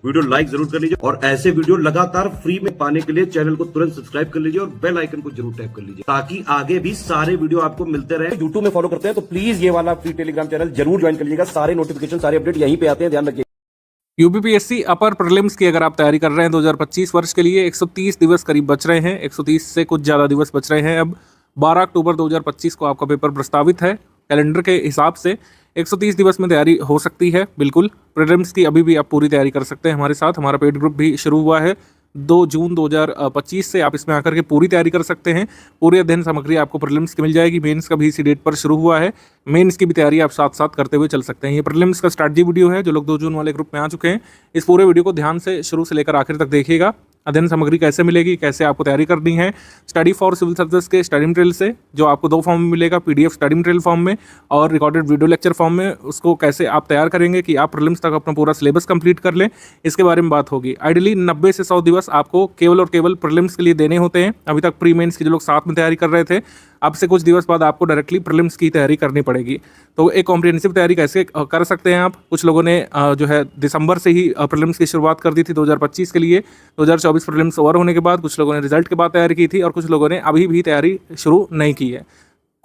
Video like जरूर कर लीजिए और ऐसे वीडियो लगातार फ्री में पाने के लिए चैनल को तुरंत सब्सक्राइब कर लीजिए और बेल आइकन को जरूर टैप कर लीजिए ताकि आगे भी सारे वीडियो आपको मिलते रहे। यूट्यूब में फॉलो करते हैं तो प्लीज ये वाला फ्री टेलीग्राम चैनल जरूर ज्वाइन कर लीजिएगा। सारे नोटिफिकेशन सारे अपडेट यहीं पे आते हैं, ध्यान रखिए। यूपीपीएससी अपर प्रीलिम्स की अगर आप तैयारी कर रहे हैं 2025 वर्ष के लिए 130 दिवस करीब बच रहे हैं, 130 से कुछ ज़्यादा दिवस बच रहे हैं। अब 12 अक्टूबर 2025 को आपका पेपर प्रस्तावित है। कैलेंडर के हिसाब से 130 दिवस में तैयारी हो सकती है। बिल्कुल प्रीलिम्स की अभी भी आप पूरी तैयारी कर सकते हैं हमारे साथ। हमारा पेड ग्रुप भी शुरू हुआ है 2 जून 2025 से। आप इसमें आकर के पूरी तैयारी कर सकते हैं। पूरी अध्ययन सामग्री आपको प्रीलिम्स की मिल जाएगी। मेंस का भी इसी डेट पर शुरू हुआ है। मेंस की भी तैयारी आप साथ साथ करते हुए चल सकते हैं। ये प्रीलिम्स का स्ट्रैटेजी वीडियो है। जो लोग 2 जून वाले ग्रुप में आ चुके हैं, इस पूरे वीडियो को ध्यान से शुरू से लेकर आखिर तक देखिएगा। अध्ययन सामग्री कैसे मिलेगी, कैसे आपको तैयारी करनी है। स्टडी फॉर सिविल सर्विसेज के स्टडी मटेरियल से, जो आपको 2 फॉर्म में मिलेगा, पीडीएफ स्टडी मटेरियल फॉर्म में और रिकॉर्डेड वीडियो लेक्चर फॉर्म में। उसको कैसे आप तैयार करेंगे कि आप प्रीलिम्स तक अपना पूरा सिलेबस कंप्लीट कर लें, इसके बारे में बात होगी। आइडियली 90 से 100 दिवस आपको केवल और केवल प्रीलिम्स के लिए देने होते हैं। अभी तक प्री मेंस के जो लोग साथ में तैयारी कर रहे थे, अब से कुछ दिवस बाद आपको डायरेक्टली प्रीलिम्स की तैयारी करनी पड़ेगी। तो एक कॉम्प्रिहेंसिव तैयारी कैसे कर सकते हैं आप? कुछ लोगों ने जो है दिसंबर से ही प्रीलिम्स की शुरुआत कर दी थी 2025 के लिए। 2024 प्रीलिम्स ओवर होने के बाद कुछ लोगों ने रिजल्ट के बाद तैयारी की थी और कुछ लोगों ने अभी भी तैयारी शुरू नहीं की है।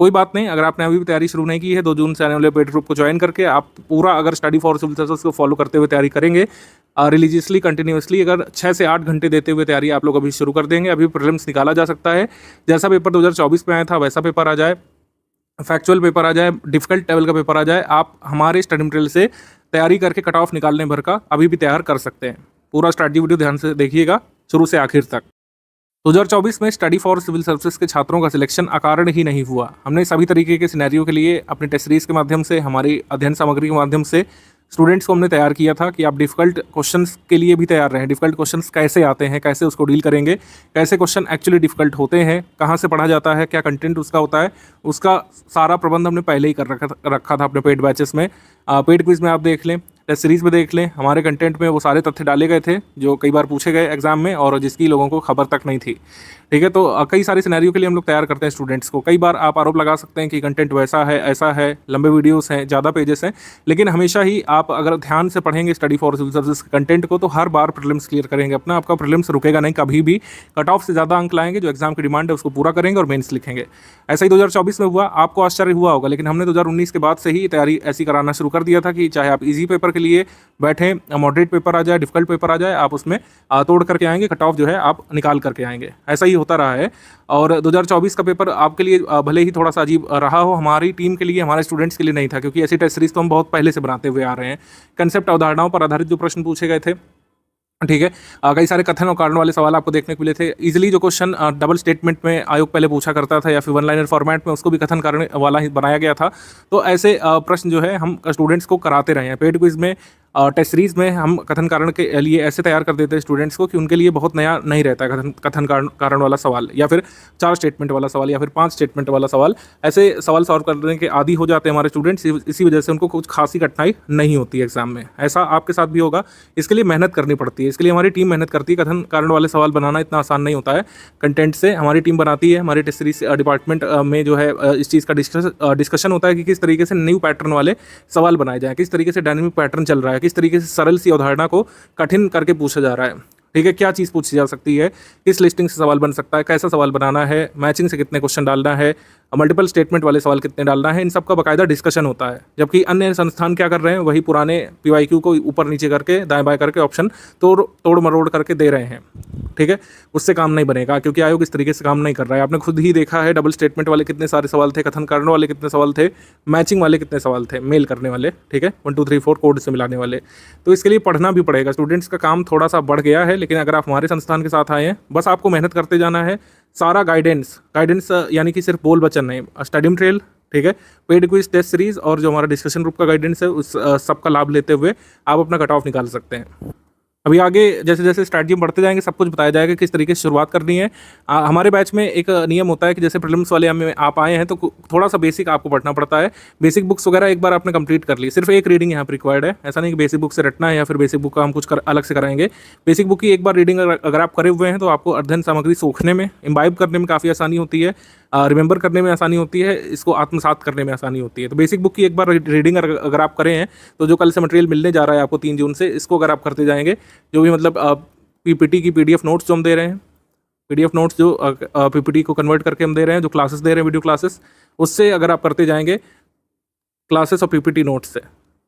कोई बात नहीं, अगर आपने अभी भी तैयारी शुरू नहीं की है, 2 जून से आने वाले पेड ग्रुप को ज्वाइन करके आप पूरा अगर स्टडी फॉर सिविल सर्विसेज को फॉलो करते हुए तैयारी करेंगे, रिलीजियसली कंटिन्यूसली, अगर 6 से 8 घंटे देते हुए तैयारी आप लोग अभी शुरू कर देंगे, अभी प्रीलिम्स निकाला जा सकता है। जैसा पेपर 2024 में आया था वैसा पेपर आ जाए, फैक्चुअल पेपर आ जाए, डिफिकल्ट लेवल का पेपर आ जाए, आप हमारे स्टडी मटेरियल से तैयारी करके कट ऑफ निकालने भर का अभी भी तैयार कर सकते हैं। पूरा स्ट्रैटेजी वीडियो ध्यान से देखिएगा शुरू से आखिर तक। 2024 में स्टडी फॉर सिविल सर्विसेज के छात्रों का सिलेक्शन अकारण ही नहीं हुआ। हमने सभी तरीके के सिनेरियो के लिए अपने टेस्ट सीरीज के माध्यम से, हमारी अध्ययन सामग्री के माध्यम से स्टूडेंट्स को हमने तैयार किया था कि आप डिफिकल्ट क्वेश्चंस के लिए भी तैयार रहें। डिफिकल्ट क्वेश्चंस कैसे आते हैं, कैसे उसको डील करेंगे, कैसे क्वेश्चन एक्चुअली डिफिकल्ट होते हैं, कहाँ से पढ़ा जाता है, क्या कंटेंट उसका होता है, उसका सारा प्रबंध हमने पहले ही कर रखा था अपने पेड बैचेस में। पेड क्विज में आप देख लें, टेस्ट सीरीज में देख लें, हमारे कंटेंट में वो सारे तथ्य डाले गए थे जो कई बार पूछे गए एग्जाम में और जिसकी लोगों को खबर तक नहीं थी। ठीक है, तो कई सारे सिनेरियो के लिए हम लोग तैयार करते हैं स्टूडेंट्स को। कई बार आप आरोप लगा सकते हैं कि कंटेंट वैसा है, ऐसा है, लंबे वीडियोस हैं, ज़्यादा पेजेस हैं, लेकिन हमेशा ही आप अगर ध्यान से पढ़ेंगे स्टडी फॉर सिविल सर्विसेज के कंटेंट को तो हर बार प्रीलिम्स क्लियर करेंगे अपना। आपका प्रीलिम्स रुकेगा नहीं कभी भी। कट ऑफ से ज़्यादा अंक लाएंगे, जो एग्जाम की डिमांड है उसको पूरा करेंगे और मेंस लिखेंगे। ऐसा ही 2024 में हुआ। आपको आश्चर्य हुआ होगा, लेकिन हमने 2019 के बाद से ही तैयारी ऐसी कराना शुरू कर दिया था कि चाहे आप ईजी पेपर के लिए बैठें, मॉडरेट पेपर आ जाए, डिफिकल्ट पेपर आ जाए, आप उसमें तोड़ करके आएंगे, कट ऑफ जो है आप निकाल करके आएंगे। ऐसा ही होता रहा है। और 2024 का पेपर आपके लिए भले ही थोड़ा सा अजीब रहा हो, हमारी टीम के लिए, हमारे स्टूडेंट्स के लिए नहीं था, क्योंकि ऐसी टेस्ट सीरीज तो हम बहुत पहले से बनाते हुए आ रहे हैं। कंसेप्ट अवधारणाओं पर आधारित जो प्रश्न पूछे गए थे, ठीक है, कई सारे कथन और कारण वाले सवाल आपको देखने को मिले थे। इजीली जो क्वेश्चन डबल स्टेटमेंट में आयोग पहले पूछा करता था या फिर 1 लाइनर फॉर्मेट में, उसको भी कथन कारण वाला ही बनाया गया था। तो ऐसे प्रश्न जो है हम स्टूडेंट्स को कराते रहे हैं। पेड क्विज में, टेस्ट सीरीज में हम कथन कारण के लिए ऐसे तैयार कर देते हैं स्टूडेंट्स को कि उनके लिए बहुत नया नहीं रहता है कथन कारण वाला सवाल, या फिर 4 स्टेटमेंट वाला सवाल, या फिर 5 स्टेटमेंट वाला सवाल। ऐसे सवाल सॉल्व करने के आदी हो जाते हैं हमारे स्टूडेंट्स। इसी वजह से उनको कुछ खासी कठिनाई नहीं होती है एग्जाम में। ऐसा आपके साथ भी होगा। इसके लिए मेहनत करनी पड़ती है, इसके लिए हमारी टीम मेहनत करती है। कथन कारण वाले सवाल बनाना इतना आसान नहीं होता है। कंटेंट से हमारी टीम बनाती है। हमारे टेस्ट सीरीज डिपार्टमेंट में जो है इस चीज़ का डिस्कशन होता है कि किस तरीके से न्यू पैटर्न वाले सवाल बनाए जाएँ, किस तरीके से डायनेमिक पैटर्न चल रहा है, किस तरीके से सरल सी अवधारणा को कठिन करके पूछा जा रहा है। ठीक है, क्या चीज़ पूछी जा सकती है, किस लिस्टिंग से सवाल बन सकता है, कैसा सवाल बनाना है, मैचिंग से कितने क्वेश्चन डालना है, मल्टीपल स्टेटमेंट वाले सवाल कितने डालना है, इन सब का बाकायदा डिस्कशन होता है। जबकि अन्य संस्थान क्या कर रहे हैं, वही पुराने PYQ को ऊपर नीचे करके, दाएं बाएं करके ऑप्शन तोड़ मरोड़ करके दे रहे हैं। ठीक है, उससे काम नहीं बनेगा, क्योंकि आयोग इस तरीके से काम नहीं कर रहा है। आपने खुद ही देखा है डबल स्टेटमेंट वाले कितने सारे सवाल थे, कथन कारण वाले कितने सवाल थे, मैचिंग वाले कितने सवाल थे, मेल करने वाले, ठीक है, 1 2 3 4 कोड से मिलाने वाले। तो इसके लिए पढ़ना भी पड़ेगा। स्टूडेंट्स का काम थोड़ा सा बढ़ गया है, लेकिन अगर आप हमारे संस्थान के साथ आए हैं, बस आपको मेहनत करते जाना है। सारा गाइडेंस यानी कि सिर्फ बोल वचन नहीं, स्टडी मटेरियल, ठीक है, पेड क्विज, टेस्ट सीरीज और जो हमारा डिस्कशन ग्रुप का गाइडेंस है, उस सबका लाभ लेते हुए आप अपना कट ऑफ निकाल सकते हैं। अभी आगे जैसे जैसे स्ट्रैटेजी बढ़ते जाएंगे, सब कुछ बताया जाएगा किस तरीके से शुरुआत करनी है। हमारे बैच में एक नियम होता है कि जैसे प्रीलिम्स वाले में आप आए हैं तो थोड़ा सा बेसिक आपको पढ़ना पड़ता है। बेसिक बुक्स वगैरह एक बार आपने कंप्लीट कर ली, सिर्फ एक रीडिंग यहाँ पर रिक्वायर्ड है। ऐसा नहीं कि बेसिक बुक से रटना है या फिर बेसिक बुक का हम कुछ अलग से कराएंगे। बेसिक बुक की एक बार रीडिंग अगर आप करे हुए हैं तो आपको अध्ययन सामग्री सोखने में, इम्बाइब करने में काफ़ी आसानी होती है। रिमेंबर करने में आसानी होती है, इसको आत्मसात करने में आसानी होती है। तो बेसिक बुक की एक बार रीडिंग अगर आप करें हैं तो जो कल से मटेरियल मिलने जा रहा है आपको 3 जून से, इसको अगर आप करते जाएंगे, जो भी मतलब पीपीटी की पीडीएफ नोट्स जो हम दे रहे हैं, पीडीएफ नोट्स जो पीपीटी को कन्वर्ट करके हम दे रहे हैं, जो क्लासेस दे रहे हैं वीडियो क्लासेस, उससे अगर आप करते जाएंगे क्लासेस और पीपीटी नोट्स से,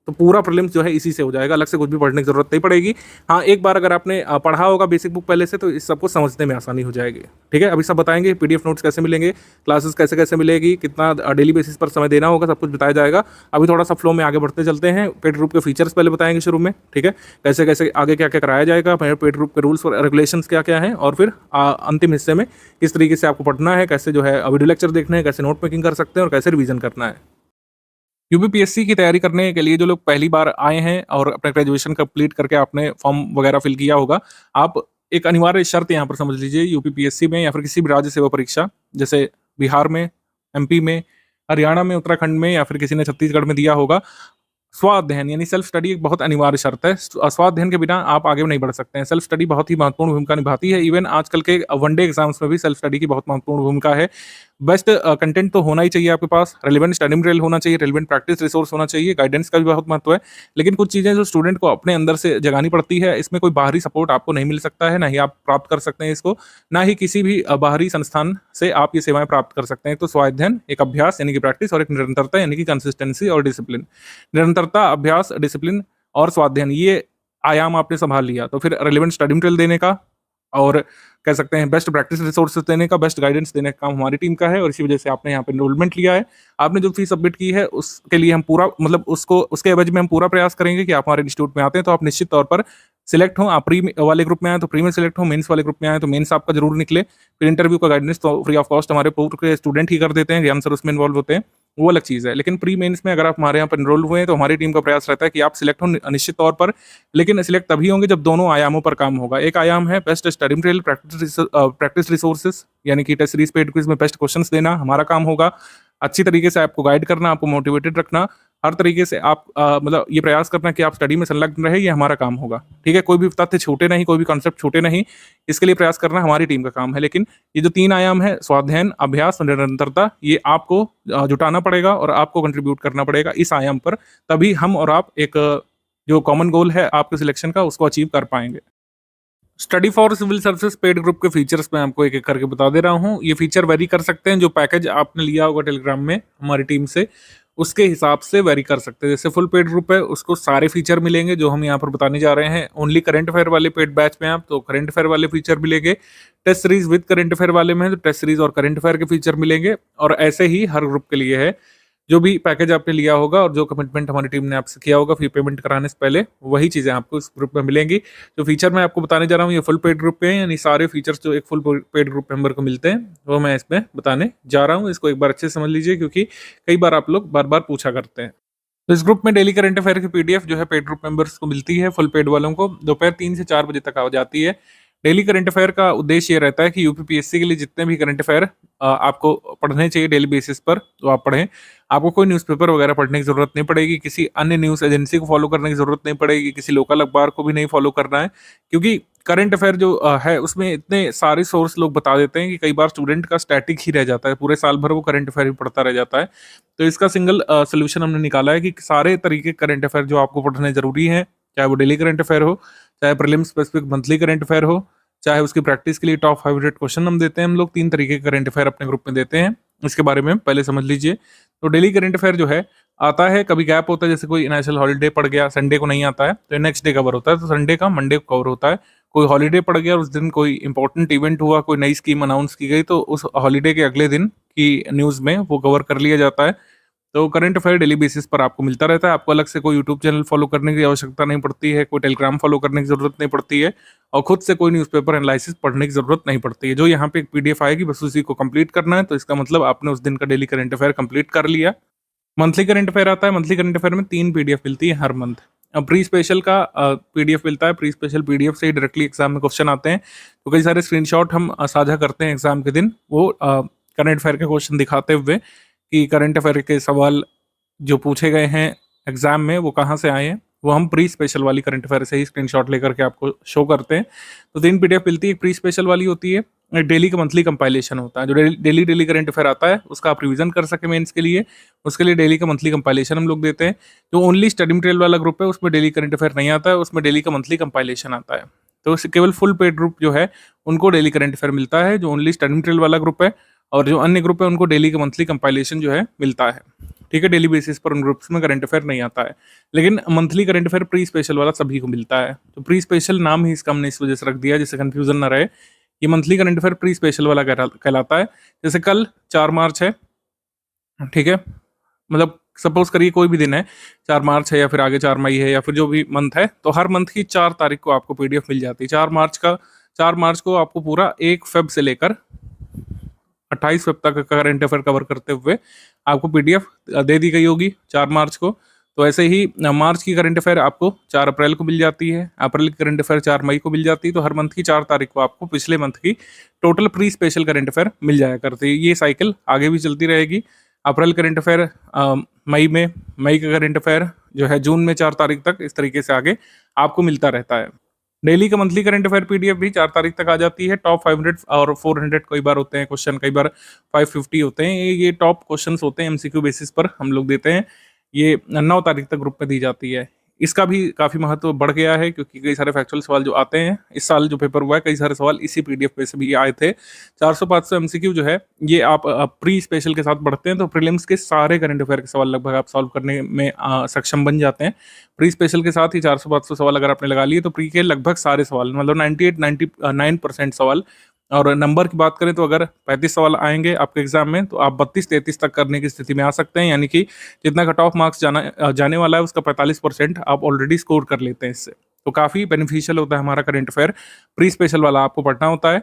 तो पूरा प्रीलिम्स जो है इसी से हो जाएगा, अलग से कुछ भी पढ़ने की जरूरत नहीं पड़ेगी। हाँ, एक बार अगर आपने पढ़ा होगा बेसिक बुक पहले से, तो इस सबको समझने में आसानी हो जाएगी। ठीक है, अभी सब बताएंगे पीडीएफ नोट्स कैसे मिलेंगे, क्लासेस कैसे कैसे मिलेगी, कितना डेली बेसिस पर समय देना होगा, सब कुछ बताया जाएगा। अभी थोड़ा सा फ्लो में आगे बढ़ते चलते हैं। पेड ग्रुप के फीचर्स पहले बताएंगे शुरू में, ठीक है, कैसे कैसे आगे क्या क्या कराया जाएगा, पेड ग्रुप के रूल्स और रेगुलेशंस क्या क्या हैं, और फिर अंतिम हिस्से में किस तरीके से आपको पढ़ना है, कैसे जो है वीडियो लेक्चर देखने हैं, कैसे नोट मेकिंग कर सकते हैं और कैसे रिवीजन करना है। यूपीपीएससी की तैयारी करने के लिए जो लोग पहली बार आए हैं और अपना ग्रेजुएशन कंप्लीट करके आपने फॉर्म वगैरह फिल किया होगा, आप एक अनिवार्य शर्त यहाँ पर समझ लीजिए, यूपीपीएससी में या फिर किसी भी राज्य सेवा परीक्षा, जैसे बिहार में, एमपी में, हरियाणा में, उत्तराखंड में, या फिर किसी ने छत्तीसगढ़ में दिया होगा, स्वाध्ययन यानी सेल्फ स्टडी एक बहुत अनिवार्य शर्त है। स्वाध्ययन के बिना आप आगे नहीं बढ़ सकते हैं। सेल्फ स्टडी बहुत ही महत्वपूर्ण भूमिका निभाती है। इवन आजकल के वनडे एग्जाम्स में भी सेल्फ स्टडी की बहुत महत्वपूर्ण भूमिका है। बेस्ट कंटेंट तो होना ही चाहिए आपके पास, रेलिवेंट स्टडी मटेरियल होना चाहिए, रेलिवेंट प्रैक्टिस रिसोर्स होना चाहिए, गाइडेंस का भी बहुत महत्व है। लेकिन कुछ चीज़ें जो स्टूडेंट को अपने अंदर से जगानी पड़ती है, इसमें कोई बाहरी सपोर्ट आपको नहीं मिल सकता है, ना ही आप प्राप्त कर सकते हैं इसको, ना ही किसी भी बाहरी संस्थान से आप ये सेवाएं प्राप्त कर सकते हैं। तो स्वाध्ययन एक अभ्यास यानी कि प्रैक्टिस, और एक निरंतरता यानी कि कंसिस्टेंसी और डिसिप्लिन। निरंतरता, अभ्यास, डिसिप्लिन और स्वाध्ययन, ये आयाम आपने संभाल लिया तो फिर रेलिवेंट स्टडी मटेरियल देने का और कह सकते हैं बेस्ट प्रैक्टिस रिसोर्सेज देने का, बेस्ट गाइडेंस देने का काम हमारी टीम का है। और इसी वजह से आपने यहाँ पे एनरोलमेंट लिया है। आपने जो फीस सबमिट की है उसके लिए हम पूरा मतलब उसको उसके एवज में हम पूरा प्रयास करेंगे कि आप हमारे इंस्टीट्यूट में आते हैं तो आप निश्चित तौर पर सिलेक्ट हो। आप प्री वाले ग्रुप में आए तो प्री में सिलेक्ट हो, मेंस वाले ग्रुप में आए तो मेंस आपका जरूर निकले। फिर इंटरव्यू का गाइडेंस तो फ्री ऑफ कॉस्ट हमारे पूर्व के स्टूडेंट ही कर देते हैं, ज्ञान सर उसमें इन्वॉल्व होते हैं, वो अलग चीज़ है। लेकिन प्री मेंस में अगर आप हमारे यहाँ पर एनरोल हुए हैं तो हमारी टीम का प्रयास रहता है कि आप सिलेक्ट हो निश्चित तौर पर। लेकिन सिलेक्ट तभी होंगे जब दोनों आयामों पर काम होगा। एक आयाम है best study material, practice resources, यानी कि टेस्ट सीरीज पेड क्विज में बेस्ट क्वेश्चंस देना हमारा काम होगा। अच्छी तरीके से आपको गाइड करना, आपको मोटिवेटेड रखना, हर तरीके से आप मतलब ये प्रयास करना कि आप स्टडी में संलग्न रहे, ये हमारा काम होगा। ठीक है, कोई भी तथ्य छूटे नहीं, कोई भी कॉन्सेप्ट छूटे नहीं, इसके लिए प्रयास करना हमारी टीम का काम है। लेकिन ये जो 3 आयाम है, स्वाध्ययन, अभ्यास और निरंतरता, ये आपको जुटाना पड़ेगा और आपको कंट्रीब्यूट करना पड़ेगा इस आयाम पर, तभी हम और आप एक जो कॉमन गोल है आपके सिलेक्शन का, उसको अचीव कर पाएंगे। Study for civil services paid group के फीचर्स मैं आपको एक एक करके बता दे रहा हूँ। ये फीचर वेरी कर सकते हैं, जो पैकेज आपने लिया होगा टेलीग्राम में हमारी टीम से, उसके हिसाब से वेरी कर सकते हैं। जैसे फुल पेड ग्रुप है, उसको सारे फीचर मिलेंगे जो हम यहाँ पर बताने जा रहे हैं। ओनली करंट अफेयर वाले पेड बैच में आप तो करंट अफेयर वाले फीचर मिलेंगे। Test series with current affair वाले में तो टेस्ट सीरीज और करंट अफेयर के फीचर मिलेंगे। और ऐसे ही हर ग्रुप के लिए है। जो भी पैकेज आपने लिया होगा और जो कमिटमेंट हमारी टीम ने आपसे किया होगा फी पेमेंट कराने से पहले, वही चीज़ें आपको इस ग्रुप में मिलेंगी। जो फीचर मैं आपको बताने जा रहा हूँ ये फुल पेड ग्रुप पे है, यानी सारे फीचर्स जो एक फुल पेड ग्रुप मेंबर को मिलते हैं वो मैं इसमें बताने जा रहा हूँ। इसको एक बार अच्छे से समझ लीजिए, क्योंकि कई बार आप लोग बार बार पूछा करते हैं। तो इस ग्रुप में डेली करंट अफेयर की पीडीएफ जो है पेड ग्रुप मेंबर्स को मिलती है। फुल पेड वालों को दोपहर 3 से 4 बजे तक आ जाती है। डेली करंट अफेयर का उद्देश्य ये रहता है कि यूपीपीएससी के लिए जितने भी करंट अफेयर आपको पढ़ने चाहिए डेली बेसिस पर, तो आप पढ़ें। आपको कोई न्यूज़पेपर वगैरह पढ़ने की जरूरत नहीं पड़ेगी, किसी अन्य न्यूज़ एजेंसी को फॉलो करने की जरूरत नहीं पड़ेगी, किसी लोकल अखबार को भी नहीं फॉलो करना है, क्योंकि करंट अफेयर जो है उसमें इतने सारे सोर्स लोग बता देते हैं कि कई बार स्टूडेंट का स्टैटिक ही रह जाता है, पूरे साल भर वो करंट अफेयर ही पढ़ता रह जाता है। तो इसका सिंगल सोल्यूशन हमने निकाला है कि सारे तरीके करंट अफेयर जो आपको पढ़ने जरूरी है, चाहे वो डेली करंट अफेयर हो, चाहे prelim specific monthly current affair हो, चाहे उसकी प्रैक्टिस के लिए टॉप 5 रेट क्वेश्चन हम देते हैं। हम लोग 3 तरीके के करंट अफेयर अपने ग्रुप में देते हैं, इसके बारे में पहले समझ लीजिए। तो डेली करंट अफेयर जो है आता है, कभी गैप होता है, जैसे कोई नेशनल हॉलीडे पड़ गया, संडे को नहीं आता है तो नेक्स्ट डे कवर होता है, तो संडे का मंडे को कवर होता है। कोई हॉलीडे पड़ गया, उस दिन कोई इंपॉर्टेंट इवेंट हुआ, कोई नई स्कीम अनाउंस की गई, तो उस हॉलीडे के अगले दिन की न्यूज़ में वो कवर कर लिया जाता है। तो करंट अफेयर डेली बेसिस पर आपको मिलता रहता है। आपको अलग से कोई यूट्यूब चैनल फॉलो करने की आवश्यकता नहीं पड़ती है, कोई टेलीग्राम फॉलो करने की जरूरत नहीं पड़ती है, और खुद से कोई न्यूज़पेपर एनालिसिस पढ़ने की जरूरत नहीं पड़ती है। जो यहाँ पे एक पीडीएफ आएगी बस उसी को कंप्लीट करना है, तो इसका मतलब आपने उस दिन का डेली करंट अफेयर कंप्लीट कर लिया। मंथली करंट अफेयर आता है। मंथली करंट अफेयर में 3 पीडीएफ मिलती है हर मंथ। अब प्री स्पेशल का पीडीएफ मिलता है। प्री स्पेशल पीडीएफ से ही डायरेक्टली एग्जाम में क्वेश्चन आते हैं, तो कई सारे स्क्रीनशॉट हम साझा करते हैं एग्जाम के दिन, वो करंट अफेयर के क्वेश्चन दिखाते हुए कि करंट अफेयर के सवाल जो पूछे गए हैं एग्जाम में वो कहाँ से आए हैं, वो हम प्री स्पेशल वाली करंट अफेयर से ही स्क्रीनशॉट लेकर के आपको शो करते हैं। तो 3 पीडीएफ मिलती है। एक प्री स्पेशल वाली होती है, एक डेली का मंथली कंपाइलेशन होता है। जो डेली करंट अफेयर आता है उसका आप रिवीजन कर सके मेंस के लिए, उसके लिए डेली का मंथली कंपाइलेशन हम लोग देते हैं। जो ओनली स्टडी मटेरियल वाला ग्रुप है उसमें डेली करंट अफेयर नहीं आता है, उसमें डेली का मंथली कंपाइलेशन आता है। तो केवल फुल पेड ग्रुप जो है उनको डेली करंट अफेयर मिलता है, जो ओनली स्टडी मटेरियल वाला ग्रुप है, और जो अन्य ग्रुप है उनको डेली का मंथली कंपाइलेशन जो है मिलता है। ठीक है, डेली बेसिस पर उन ग्रुप्स में करंट अफेयर नहीं आता है, लेकिन monthly current affair pre special वाला सभी को मिलता है। तो प्री स्पेशल नाम ही इसका हमने इस वजह से रख दिया जिससे कंफ्यूजन ना रहे। ये monthly current affair pre special वाला कहलाता है। जैसे कल 4 मार्च है, ठीक है, मतलब सपोज करिए कोई भी दिन है, 4 मार्च है या फिर आगे 4 मई है या फिर जो भी मंथ है, तो हर मंथ की 4 तारीख को आपको पीडीएफ मिल जाती है। 4 मार्च को आपको पूरा 1 फेब से लेकर 28 फेब तक का करंट अफेयर कवर करते हुए आपको पीडीएफ दे दी गई होगी 4 मार्च को। तो ऐसे ही मार्च की करंट अफेयर आपको 4 अप्रैल को मिल जाती है, अप्रैल की करंट अफेयर 4 मई को मिल जाती है। तो हर मंथ की 4 तारीख को आपको पिछले मंथ की total pre special current affair मिल जाया करती है। ये साइकिल आगे भी चलती रहेगी। अप्रैल करंट अफेयर मई में, मई का करंट अफेयर जो है जून में 4 तारीख तक, इस तरीके से आगे आपको मिलता रहता है। डेली का मंथली करंट अफेयर पीडीएफ भी 4 तारीख तक आ जाती है। टॉप 500 और 400 कई बार होते हैं क्वेश्चन, कई बार 550 होते हैं। ये टॉप क्वेश्चंस होते हैं, एमसीक्यू बेसिस पर हम लोग देते हैं। ये 9 तारीख तक ग्रुप में दी जाती है। इसका भी काफ़ी महत्व बढ़ गया है क्योंकि कई सारे फैक्चुअल सवाल जो आते हैं, इस साल जो पेपर हुआ है कई सारे सवाल इसी पीडीएफ पे से भी आए थे। 400-500 एमसीक्यू जो है ये आप प्री स्पेशल के साथ बढ़ते हैं तो प्रीलिम्स के सारे करंट अफेयर के सवाल लगभग आप सॉल्व करने में सक्षम बन जाते हैं। प्री स्पेशल के साथ ही 400-500 सवाल अगर आपने लगा लिए तो प्री के लगभग सारे सवाल, मतलब 98-99% सवाल। और नंबर की बात करें तो अगर 35 सवाल आएंगे आपके एग्जाम में तो आप 32-33 तक करने की स्थिति में आ सकते हैं, यानी कि जितना कट ऑफ मार्क्स जाने वाला है उसका 45% आप ऑलरेडी स्कोर कर लेते हैं इससे। तो काफ़ी बेनिफिशियल होता है हमारा करंट अफेयर। प्री स्पेशल वाला आपको पढ़ना होता है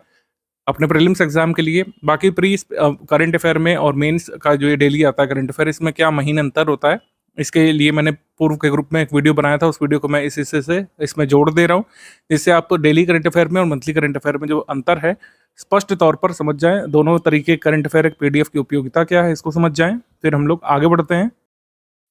अपने प्रीलिम्स एग्जाम के लिए। बाकी प्री करंट अफेयर में और मेंस का जो ये डेली आता है करंट अफेयर, इसमें क्या महीन अंतर होता है, इसके लिए मैंने पूर्व के ग्रुप में एक वीडियो बनाया था। उस वीडियो को मैं इस हिस्से से इसमें जोड़ दे रहा हूँ जिससे आप डेली करंट अफेयर में और मंथली करंट अफेयर में जो अंतर है स्पष्ट तौर पर समझ जाएं। दोनों तरीके करंट अफेयर एक पीडीएफ की उपयोगिता क्या है इसको समझ जाएं। फिर हम लोग आगे बढ़ते हैं।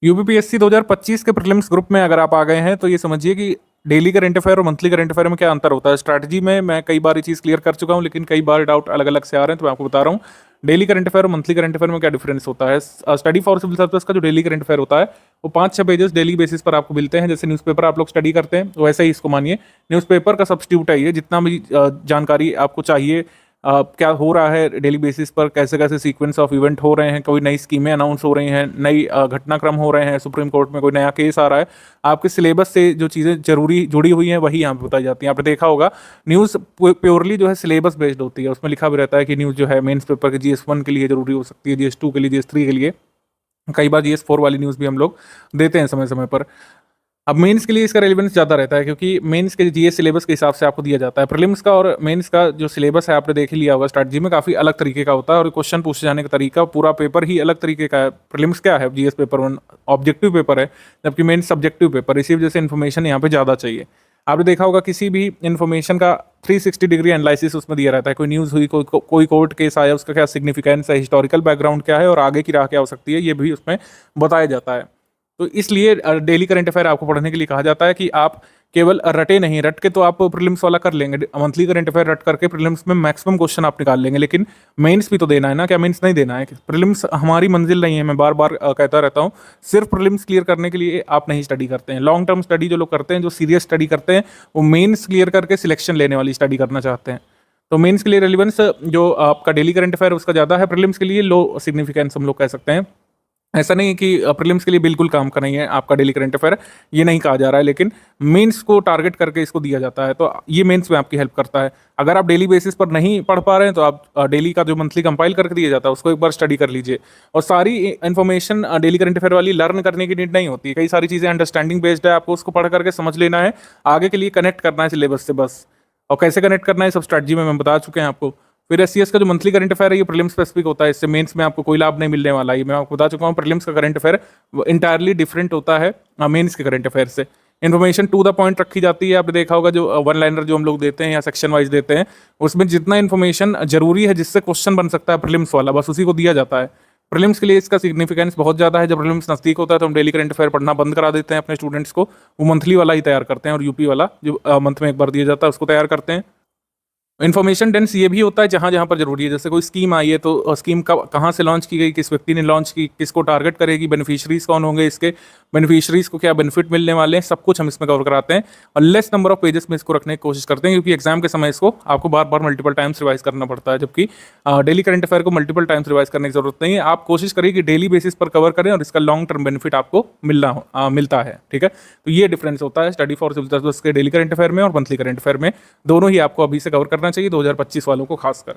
यूपीपीएससी 2025 के प्रीलिम्स ग्रुप में अगर आप आ गए हैं तो ये समझिए कि डेली करंट अफेयर और मंथली करंट अफेयर में क्या अंतर होता है। स्ट्रैटेजी में मैं कई बार ये चीज़ क्लियर कर चुका हूँ, लेकिन कई बार डाउट अलग अलग से आ रहे हैं तो मैं आपको बता रहा हूँ डेली करंट अफेयर और मंथली करंट अफेयर में क्या डिफरेंस होता है। स्टडी फॉर सिविल सर्विस का जो डेली करंट अफेयर होता है वो 5-6 पेजेस डेली बेसिस पर आपको मिलते हैं। जैसे न्यूज़पेपर आप लोग स्टडी करते हैं तो वैसे ही इसको मानिए न्यूज़पेपर का सब्स्टिट्यूट है ये। जितना भी जानकारी आपको चाहिए क्या हो रहा है डेली बेसिस पर, कैसे कैसे सीक्वेंस ऑफ इवेंट हो रहे हैं, कोई नई स्कीमें अनाउंस हो रही हैं, नई घटनाक्रम हो रहे हैं, सुप्रीम कोर्ट में कोई नया केस आ रहा है, आपके सिलेबस से जो चीज़ें जरूरी जुड़ी हुई हैं वही यहाँ पे बताई जाती हैं। आपने देखा होगा न्यूज़ प्योरली जो है सिलेबस बेस्ड होती है, उसमें लिखा भी रहता है कि न्यूज़ जो है मेंस पेपर के GS1 के लिए जरूरी हो सकती है, GS2 के लिए, GS3 के लिए, कई बार GS4 वाली न्यूज़ भी हम लोग देते हैं समय समय पर। अब मेंस के लिए इसका रेलेवेंस ज़्यादा रहता है क्योंकि मेंस के जीएस सिलेबस के हिसाब से आपको दिया जाता है। प्रीलिम्स का और मेंस का जो सिलेबस है आपने देख ही लिया होगा स्ट्रैटेजी में, काफ़ी अलग तरीके का होता है और क्वेश्चन पूछे जाने का तरीका, पूरा पेपर ही अलग तरीके का है। प्रीलिम्स क्या है, जीएस पेपर 1 ऑब्जेक्टिव पेपर है, जबकि मेंस सब्जेक्टिव पेपर, इसी वजह से इन्फॉर्मेशन यहाँ पे ज़्यादा चाहिए। आपने देखा होगा किसी भी इन्फॉर्मेशन का 360 डिग्री एनालिसिस उसमें दिया रहता है। कोई न्यूज़ हुई, कोई कोर्ट केस आया, उसका क्या सिग्निफिकेंस है, हिस्टोरिकल बैकग्राउंड क्या है और आगे की राह क्या हो सकती है, ये भी उसमें बताया जाता है। तो इसलिए डेली करंट अफेयर आपको पढ़ने के लिए कहा जाता है कि आप केवल रटे नहीं, रट के तो आप प्रीलिम्स वाला कर लेंगे, मंथली करंट अफेयर रट करके प्रीलिम्स में मैक्सिमम क्वेश्चन आप निकाल लेंगे, लेकिन मेंस भी तो देना है ना। क्या मेंस नहीं देना है? प्रीलिम्स हमारी मंजिल नहीं है, मैं बार बार कहता रहता हूँ। सिर्फ प्रीलिम्स क्लियर करने के लिए आप नहीं स्टडी करते हैं। लॉन्ग टर्म स्टडी जो लोग करते हैं, जो सीरियस स्टडी करते हैं, वो मेंस क्लियर करके सिलेक्शन लेने वाली स्टडी करना चाहते हैं। तो मेंस के लिए रेलिवेंस जो आपका डेली करंट अफेयर उसका ज़्यादा है, प्रीलिम्स के लिए लो सिग्निफिकेंस हम लोग कह सकते हैं। ऐसा नहीं है कि प्रीलिम्स के लिए बिल्कुल काम का नहीं है आपका डेली करंट अफेयर, ये नहीं कहा जा रहा है, लेकिन मेंस को टारगेट करके इसको दिया जाता है, तो ये मेंस में आपकी हेल्प करता है। अगर आप डेली बेसिस पर नहीं पढ़ पा रहे हैं तो आप डेली का जो मंथली कंपाइल करके दिया जाता है उसको एक बार स्टडी कर लीजिए। और सारी इन्फॉर्मेशन डेली करंट अफेयर वाली लर्न करने की नीड नहीं होती है, कई सारी चीज़ें अंडरस्टैंडिंग बेस्ड है, आपको उसको पढ़ करके समझ लेना है, आगे के लिए कनेक्ट करना है सिलेबस से बस। और कैसे कनेक्ट करना है सब स्ट्रैटेजी में मैं बता चुके हैं आपको। फिर एससीएस का जो मंथली करंट अफेयर है ये प्रीलिम्स स्पेसिफिक होता है, इससे मेंस में आपको कोई लाभ नहीं मिलने वाला है, मैं आपको बता चुका हूँ। प्रीलिम्स का करंट अफेयर इंटायरली डिफरेंट होता है मेंस के करंट अफेयर से। इन्फॉर्मेशन टू द पॉइंट रखी जाती है। आपने देखा होगा जो वन लाइनर जो हम लोग देते हैं या सेक्शन वाइज देते हैं, उसमें जितना इन्फॉर्मेशन जरूरी है जिससे क्वेश्चन बन सकता है प्रीलिम्स वाला, बस उसी को दिया जाता है। प्रीलिम्स के लिए इसका सिग्निफिकेंस बहुत ज़्यादा है। जब प्रीलिम्स नज़दीक होता है तो हम डेली करंट अफेयर पढ़ना बंद करा देते हैं अपने स्टूडेंट्स को, वो मंथली वाला ही तैयार करते हैं और यूपी वाला जो मंथ में एक बार दिया जाता है उसको तैयार करते हैं। इन्फॉर्मेशन डेंस ये भी होता है जहाँ जहाँ पर जरूरी है, जैसे कोई स्कीम आई है तो स्कीम कहाँ से लॉन्च की गई, किस व्यक्ति ने लॉन्च की, किसको टारगेट करेगी, बेनिफिशियरीज कौन होंगे, इसके बेनिफिशियरीज को क्या बेनिफिट मिलने वाले हैं, सब कुछ हम इसमें कवर कराते हैं और लेस नंबर ऑफ पेजेस में इसको रखने की कोशिश करते हैं, क्योंकि एग्जाम के समय इसको आपको बार बार मल्टीपल टाइम्स रिवाइज करना पड़ता है, जबकि डेली करंट अफेयर को मल्टीपल टाइम्स रिवाइज करने की जरूरत नहीं है। आप कोशिश करिए कि डेली बेसिस पर कवर करें और इसका लॉन्ग टर्म बेनिफिट आपको मिलता है। ठीक है, तो ये डिफरेंस होता है स्टडी फॉर सिविल सर्विस के डेली करंट अफेयर में और मंथली करंट अफेयर में। दोनों ही आपको अभी से कवर करना चाहिए 2025 वालों को खासकर।